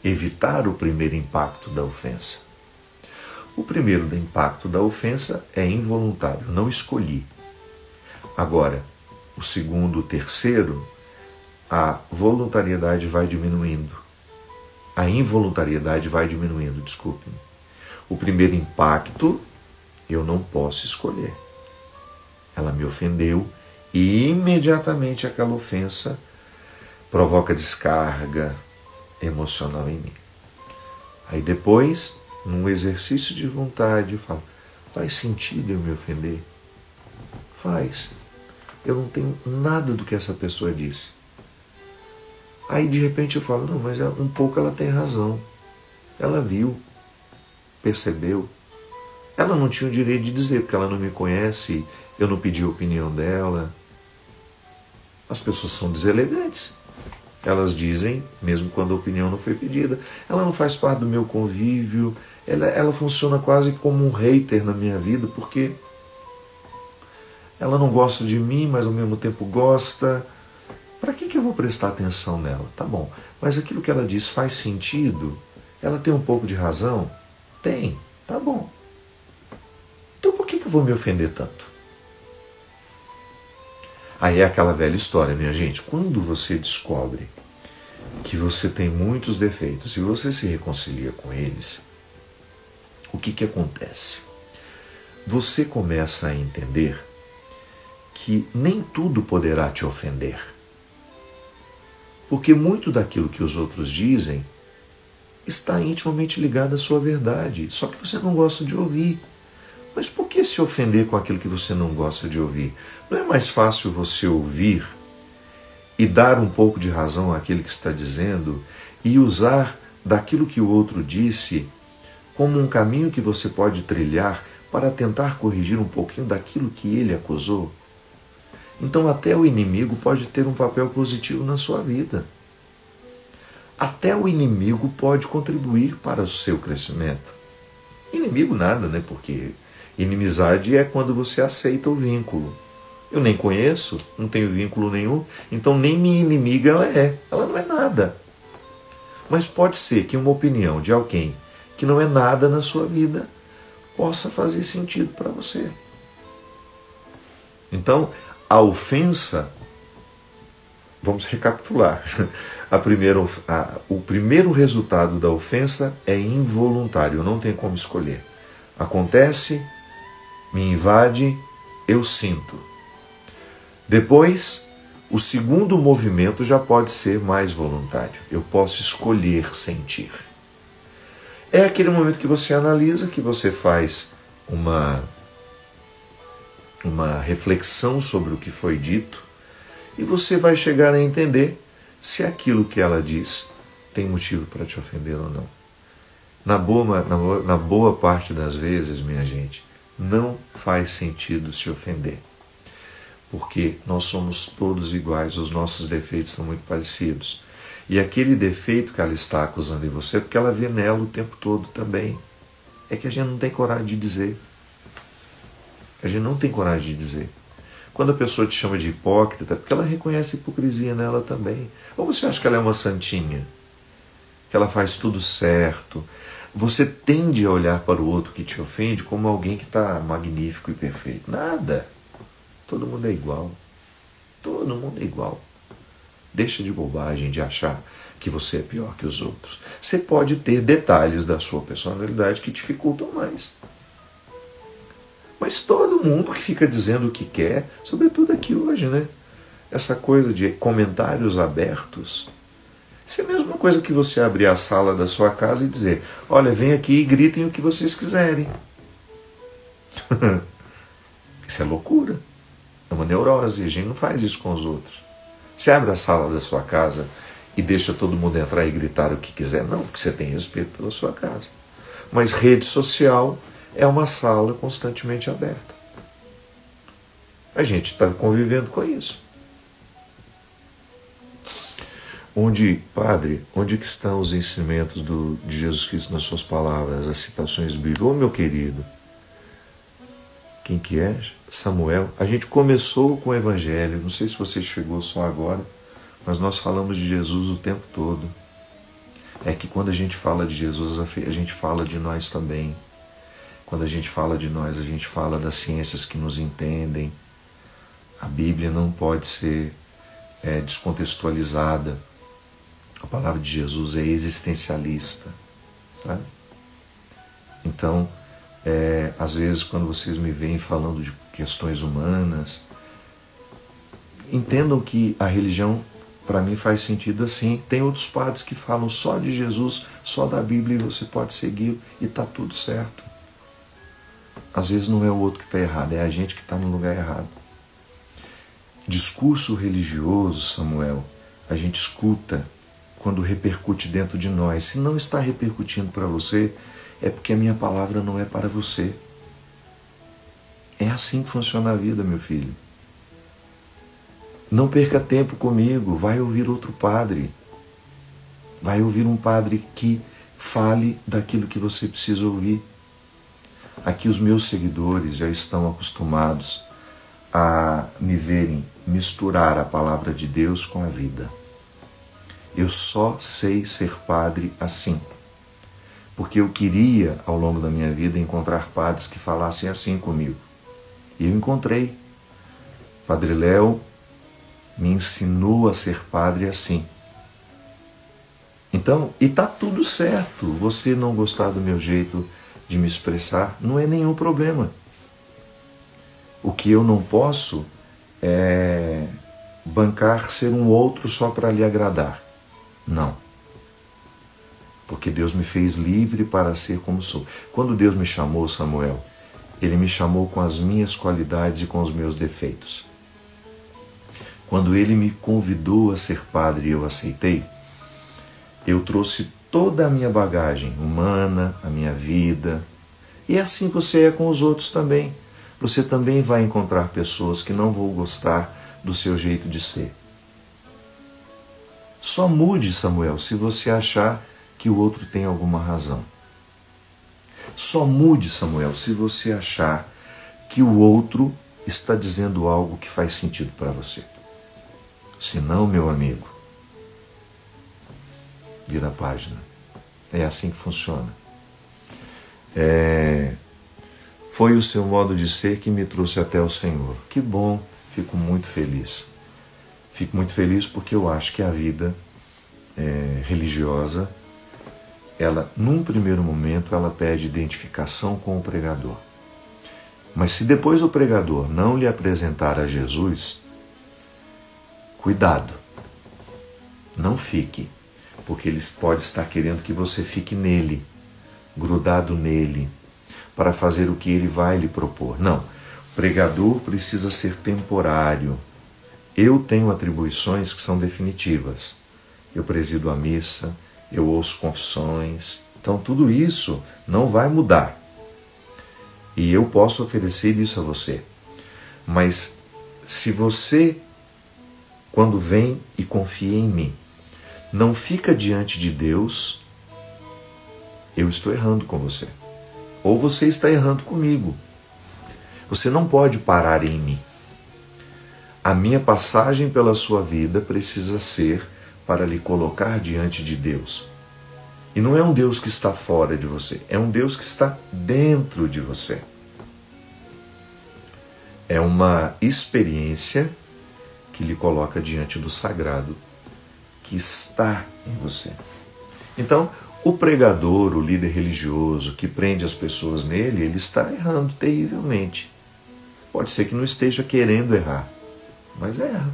Speaker 1: evitar o primeiro impacto da ofensa. O primeiro impacto da ofensa é involuntário, não escolhi. Agora, o segundo, o terceiro, a voluntariedade vai diminuindo. A involuntariedade vai diminuindo, desculpe-me. O primeiro impacto, eu não posso escolher. Ela me ofendeu e imediatamente aquela ofensa provoca descarga emocional em mim. Aí depois, num exercício de vontade, eu falo, faz sentido eu me ofender? Faz. Eu não tenho nada do que essa pessoa disse. Aí de repente eu falo, não, mas um pouco ela tem razão. Ela viu, percebeu. Ela não tinha o direito de dizer, porque ela não me conhece, eu não pedi a opinião dela. As pessoas são deselegantes. Elas dizem, mesmo quando a opinião não foi pedida. Ela não faz parte do meu convívio. Ela funciona quase como um hater na minha vida, porque ela não gosta de mim, mas ao mesmo tempo gosta. Para que eu vou prestar atenção nela? Tá bom, mas aquilo que ela diz faz sentido? Ela tem um pouco de razão? Tem, tá bom. Então por que eu vou me ofender tanto? Aí é aquela velha história, minha gente. Quando você descobre que você tem muitos defeitos e você se reconcilia com eles, o que acontece? Você começa a entender que nem tudo poderá te ofender. Porque muito daquilo que os outros dizem está intimamente ligado à sua verdade, só que você não gosta de ouvir. Mas por que se ofender com aquilo que você não gosta de ouvir? Não é mais fácil você ouvir e dar um pouco de razão àquele que está dizendo e usar daquilo que o outro disse como um caminho que você pode trilhar para tentar corrigir um pouquinho daquilo que ele acusou? Então até o inimigo pode ter um papel positivo na sua vida. Até o inimigo pode contribuir para o seu crescimento. Inimigo nada, né? Porque inimizade é quando você aceita o vínculo. Eu nem conheço, não tenho vínculo nenhum, então nem minha inimiga ela é. Ela não é nada. Mas pode ser que uma opinião de alguém que não é nada na sua vida possa fazer sentido para você. Então, a ofensa, vamos recapitular. O primeiro resultado da ofensa é involuntário, não tem como escolher. Acontece, me invade, eu sinto. Depois, o segundo movimento já pode ser mais voluntário. Eu posso escolher sentir. É aquele momento que você analisa, que você faz uma reflexão sobre o que foi dito e você vai chegar a entender se aquilo que ela diz tem motivo para te ofender ou não. Na boa parte das vezes, minha gente, não faz sentido se ofender. porque nós somos todos iguais, os nossos defeitos são muito parecidos. E aquele defeito que ela está acusando em você é porque ela vê nela o tempo todo também. É que a gente não tem coragem de dizer. A gente não tem coragem de dizer. Quando a pessoa te chama de hipócrita, é porque ela reconhece a hipocrisia nela também. Ou você acha que ela é uma santinha? Que ela faz tudo certo? Você tende a olhar para o outro que te ofende como alguém que está magnífico e perfeito. Nada. Todo mundo é igual. Todo mundo é igual. Deixa de bobagem de achar que você é pior que os outros. Você pode ter detalhes da sua personalidade que dificultam mais. Mas todo mundo que fica dizendo o que quer, sobretudo aqui hoje, né? Essa coisa de comentários abertos. Isso é a mesma coisa que você abrir a sala da sua casa e dizer: olha, vem aqui e gritem o que vocês quiserem. Isso é loucura. É uma neurose. A gente não faz isso com os outros. Você abre a sala da sua casa e deixa todo mundo entrar e gritar o que quiser? Não, porque você tem respeito pela sua casa. Mas rede social é uma sala constantemente aberta. A gente está convivendo com isso. Padre, onde que estão os ensinamentos de Jesus Cristo nas suas palavras, as citações bíblicas? Ô meu querido, quem que é? Samuel. A gente começou com o Evangelho, não sei se você chegou só agora, mas nós falamos de Jesus o tempo todo. É que quando a gente fala de Jesus, a gente fala de nós também. Quando a gente fala de nós, a gente fala das ciências que nos entendem. A Bíblia não pode ser descontextualizada. A palavra de Jesus é existencialista, sabe? Então, às vezes, quando vocês me veem falando de questões humanas, entendam que a religião, para mim, faz sentido assim. Tem outros padres que falam só de Jesus, só da Bíblia, e você pode seguir e está tudo certo. Às vezes não é o outro que está errado, é a gente que está no lugar errado. Discurso religioso, Samuel, a gente escuta quando repercute dentro de nós. Se não está repercutindo para você, é porque a minha palavra não é para você. É assim que funciona a vida, meu filho. Não perca tempo comigo, vai ouvir outro padre. Vai ouvir um padre que fale daquilo que você precisa ouvir. Aqui os meus seguidores já estão acostumados a me verem misturar a palavra de Deus com a vida. Eu só sei ser padre assim. Porque eu queria, ao longo da minha vida, encontrar padres que falassem assim comigo. E eu encontrei. Padre Léo me ensinou a ser padre assim. Então, e tá tudo certo. Você não gostar do meu jeito de me expressar, não é nenhum problema. O que eu não posso é bancar ser um outro só para lhe agradar. Não. Porque Deus me fez livre para ser como sou. Quando Deus me chamou, Samuel, Ele me chamou com as minhas qualidades e com os meus defeitos. Quando Ele me convidou a ser padre e eu aceitei, eu trouxe toda a minha bagagem humana, a minha vida. E assim você é com os outros também. Você também vai encontrar pessoas que não vão gostar do seu jeito de ser. Só mude, Samuel, se você achar que o outro tem alguma razão. Só mude, Samuel, se você achar que o outro está dizendo algo que faz sentido para você. Se não, meu amigo, vira a página. É assim que funciona. Foi o seu modo de ser que me trouxe até o Senhor. Que bom, fico muito feliz. Fico muito feliz porque eu acho que a vida religiosa, ela, num primeiro momento, ela pede identificação com o pregador. Mas se depois o pregador não lhe apresentar a Jesus, cuidado, não fique, porque ele pode estar querendo que você fique nele, grudado nele, para fazer o que ele vai lhe propor. Não, o pregador precisa ser temporário. Eu tenho atribuições que são definitivas. Eu presido a missa, eu ouço confissões, então tudo isso não vai mudar. E eu posso oferecer isso a você. Mas se você, quando vem e confia em mim, não fica diante de Deus, eu estou errando com você. Ou você está errando comigo. Você não pode parar em mim. A minha passagem pela sua vida precisa ser para lhe colocar diante de Deus. E não é um Deus que está fora de você, é um Deus que está dentro de você. É uma experiência que lhe coloca diante do sagrado que está em você. Então, o pregador, o líder religioso que prende as pessoas nele, ele está errando terrivelmente. Pode ser que não esteja querendo errar, mas erra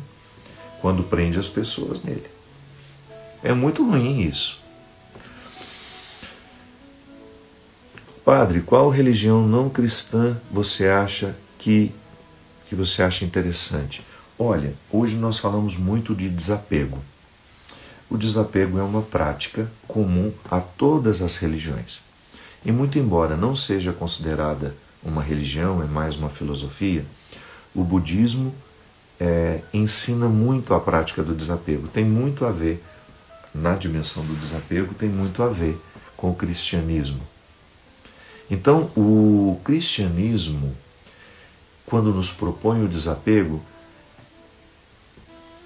Speaker 1: quando prende as pessoas nele. É muito ruim isso. Padre, qual religião não cristã você acha que você acha interessante? Olha, hoje nós falamos muito de desapego. O desapego é uma prática comum a todas as religiões. E muito embora não seja considerada uma religião, é mais uma filosofia, o budismo ensina muito a prática do desapego. Tem muito a ver, na dimensão do desapego, tem muito a ver com o cristianismo. Então, o cristianismo, quando nos propõe o desapego,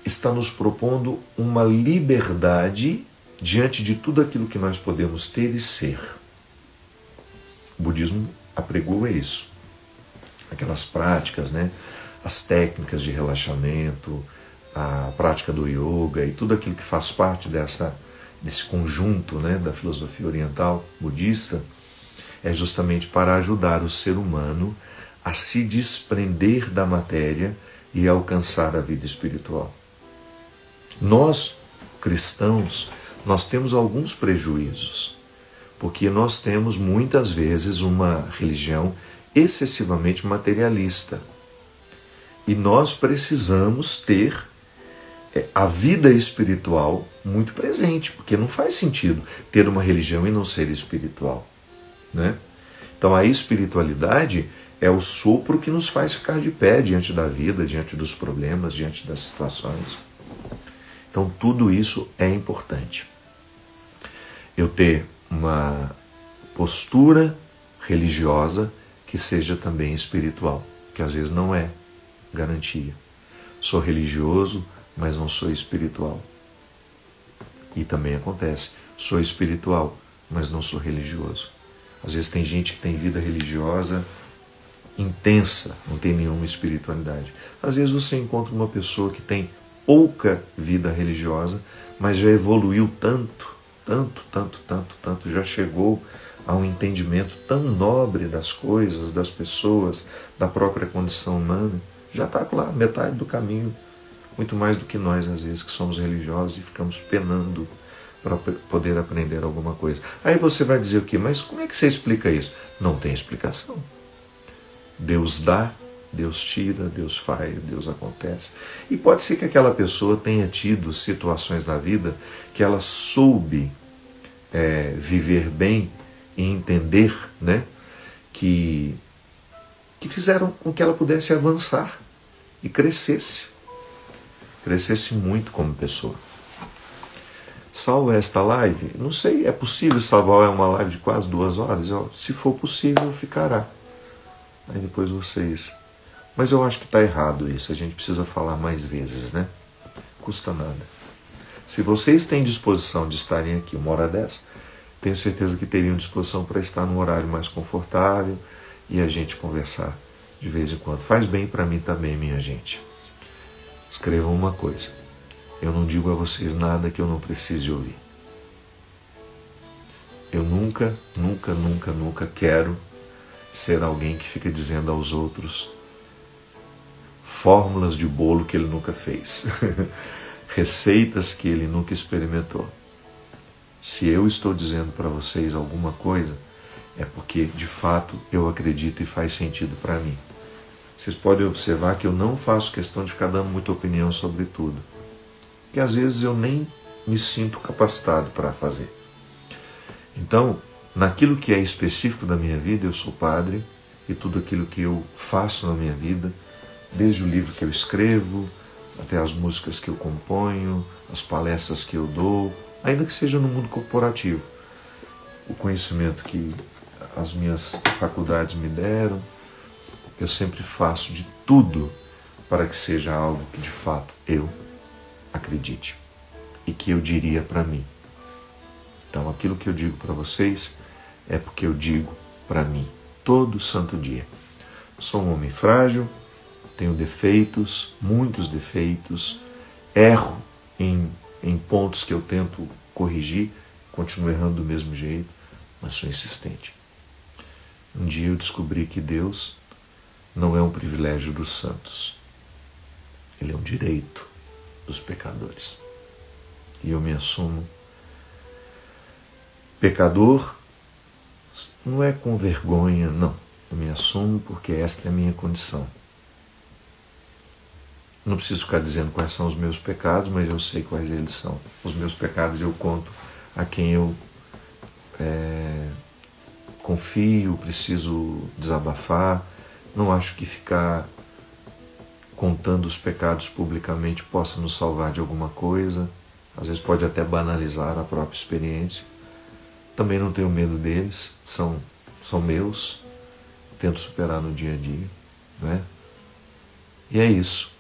Speaker 1: está nos propondo uma liberdade diante de tudo aquilo que nós podemos ter e ser. O budismo apregou isso. Aquelas práticas, né? As técnicas de relaxamento, a prática do yoga e tudo aquilo que faz parte desse conjunto, né, da filosofia oriental budista, é justamente para ajudar o ser humano a se desprender da matéria e alcançar a vida espiritual. Nós, cristãos, nós temos alguns prejuízos, porque nós temos muitas vezes uma religião excessivamente materialista. E nós precisamos ter a vida espiritual muito presente, porque não faz sentido ter uma religião e não ser espiritual, né? Então a espiritualidade é o sopro que nos faz ficar de pé diante da vida, diante dos problemas, diante das situações. Então tudo isso é importante. Eu ter uma postura religiosa que seja também espiritual, que às vezes não é garantia. Sou religioso, mas não sou espiritual. E também acontece, sou espiritual, mas não sou religioso. Às vezes tem gente que tem vida religiosa intensa, não tem nenhuma espiritualidade. Às vezes você encontra uma pessoa que tem pouca vida religiosa, mas já evoluiu tanto, já chegou a um entendimento tão nobre das coisas, das pessoas, da própria condição humana, já está lá, metade do caminho, muito mais do que nós, às vezes, que somos religiosos e ficamos penando para poder aprender alguma coisa. Aí você vai dizer o quê? Mas como é que você explica isso? Não tem explicação. Deus dá, Deus tira, Deus faz, Deus acontece. E pode ser que aquela pessoa tenha tido situações na vida que ela soube viver bem e entender, né, que fizeram com que ela pudesse avançar e crescesse muito como pessoa. Salva esta live? Não sei, é possível salvar uma live de quase 2 horas? Se for possível, ficará. Aí depois vocês... Mas eu acho que está errado isso, a gente precisa falar mais vezes, né? Custa nada. Se vocês têm disposição de estarem aqui 1h10, tenho certeza que teriam disposição para estar num horário mais confortável e a gente conversar de vez em quando. Faz bem para mim também, minha gente. Escrevam uma coisa. Eu não digo a vocês nada que eu não precise ouvir. Eu nunca quero ser alguém que fica dizendo aos outros fórmulas de bolo que ele nunca fez. Receitas que ele nunca experimentou. Se eu estou dizendo para vocês alguma coisa, é porque de fato eu acredito e faz sentido para mim. Vocês podem observar que eu não faço questão de ficar dando muita opinião sobre tudo, que às vezes eu nem me sinto capacitado para fazer. Então, naquilo que é específico da minha vida, eu sou padre, e tudo aquilo que eu faço na minha vida desde o livro que eu escrevo, até as músicas que eu componho, as palestras que eu dou, ainda que seja no mundo corporativo. O conhecimento que as minhas faculdades me deram, eu sempre faço de tudo para que seja algo que de fato eu acredite e que eu diria para mim. Então aquilo que eu digo para vocês é porque eu digo para mim todo santo dia. Sou um homem frágil, tenho defeitos, muitos defeitos, erro em pontos que eu tento corrigir, continuo errando do mesmo jeito, mas sou insistente. Um dia eu descobri que Deus não é um privilégio dos santos, Ele é um direito dos pecadores. E eu me assumo pecador, não é com vergonha, não. Eu me assumo porque esta é a minha condição. Não preciso ficar dizendo quais são os meus pecados, mas eu sei quais eles são. Os meus pecados eu conto a quem eu confio, preciso desabafar. Não acho que ficar contando os pecados publicamente possa nos salvar de alguma coisa. Às vezes pode até banalizar a própria experiência. Também não tenho medo deles, são meus. Tento superar no dia a dia, né? E é isso.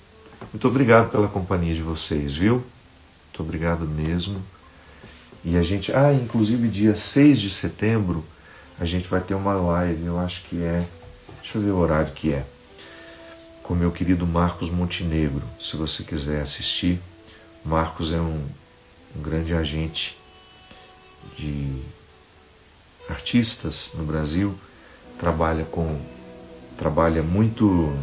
Speaker 1: Muito obrigado pela companhia de vocês, viu? Muito obrigado mesmo. E a gente, inclusive dia 6 de setembro, a gente vai ter uma live, eu acho que deixa eu ver o horário que é, com meu querido Marcos Montenegro. Se você quiser assistir, Marcos é um grande agente de artistas no Brasil, trabalha muito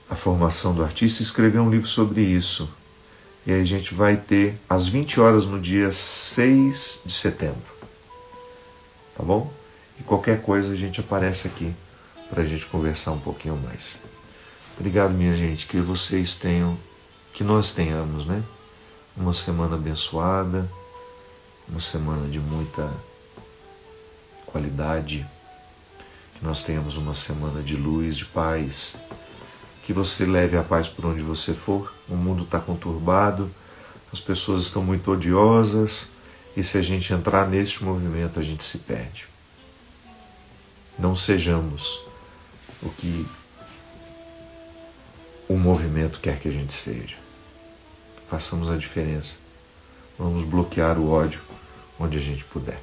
Speaker 1: a formação do artista, e escreveu um livro sobre isso. E aí a gente vai ter às 20 horas no dia 6 de setembro. Tá bom? E qualquer coisa a gente aparece aqui para a gente conversar um pouquinho mais. Obrigado, minha gente, que nós tenhamos, né? Uma semana abençoada, uma semana de muita qualidade, que nós tenhamos uma semana de luz, de paz, que você leve a paz por onde você for. O mundo está conturbado, as pessoas estão muito odiosas, e se a gente entrar neste movimento, a gente se perde. Não sejamos o que o movimento quer que a gente seja. Façamos a diferença. Vamos bloquear o ódio onde a gente puder.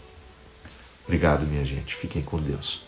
Speaker 1: Obrigado, minha gente. Fiquem com Deus.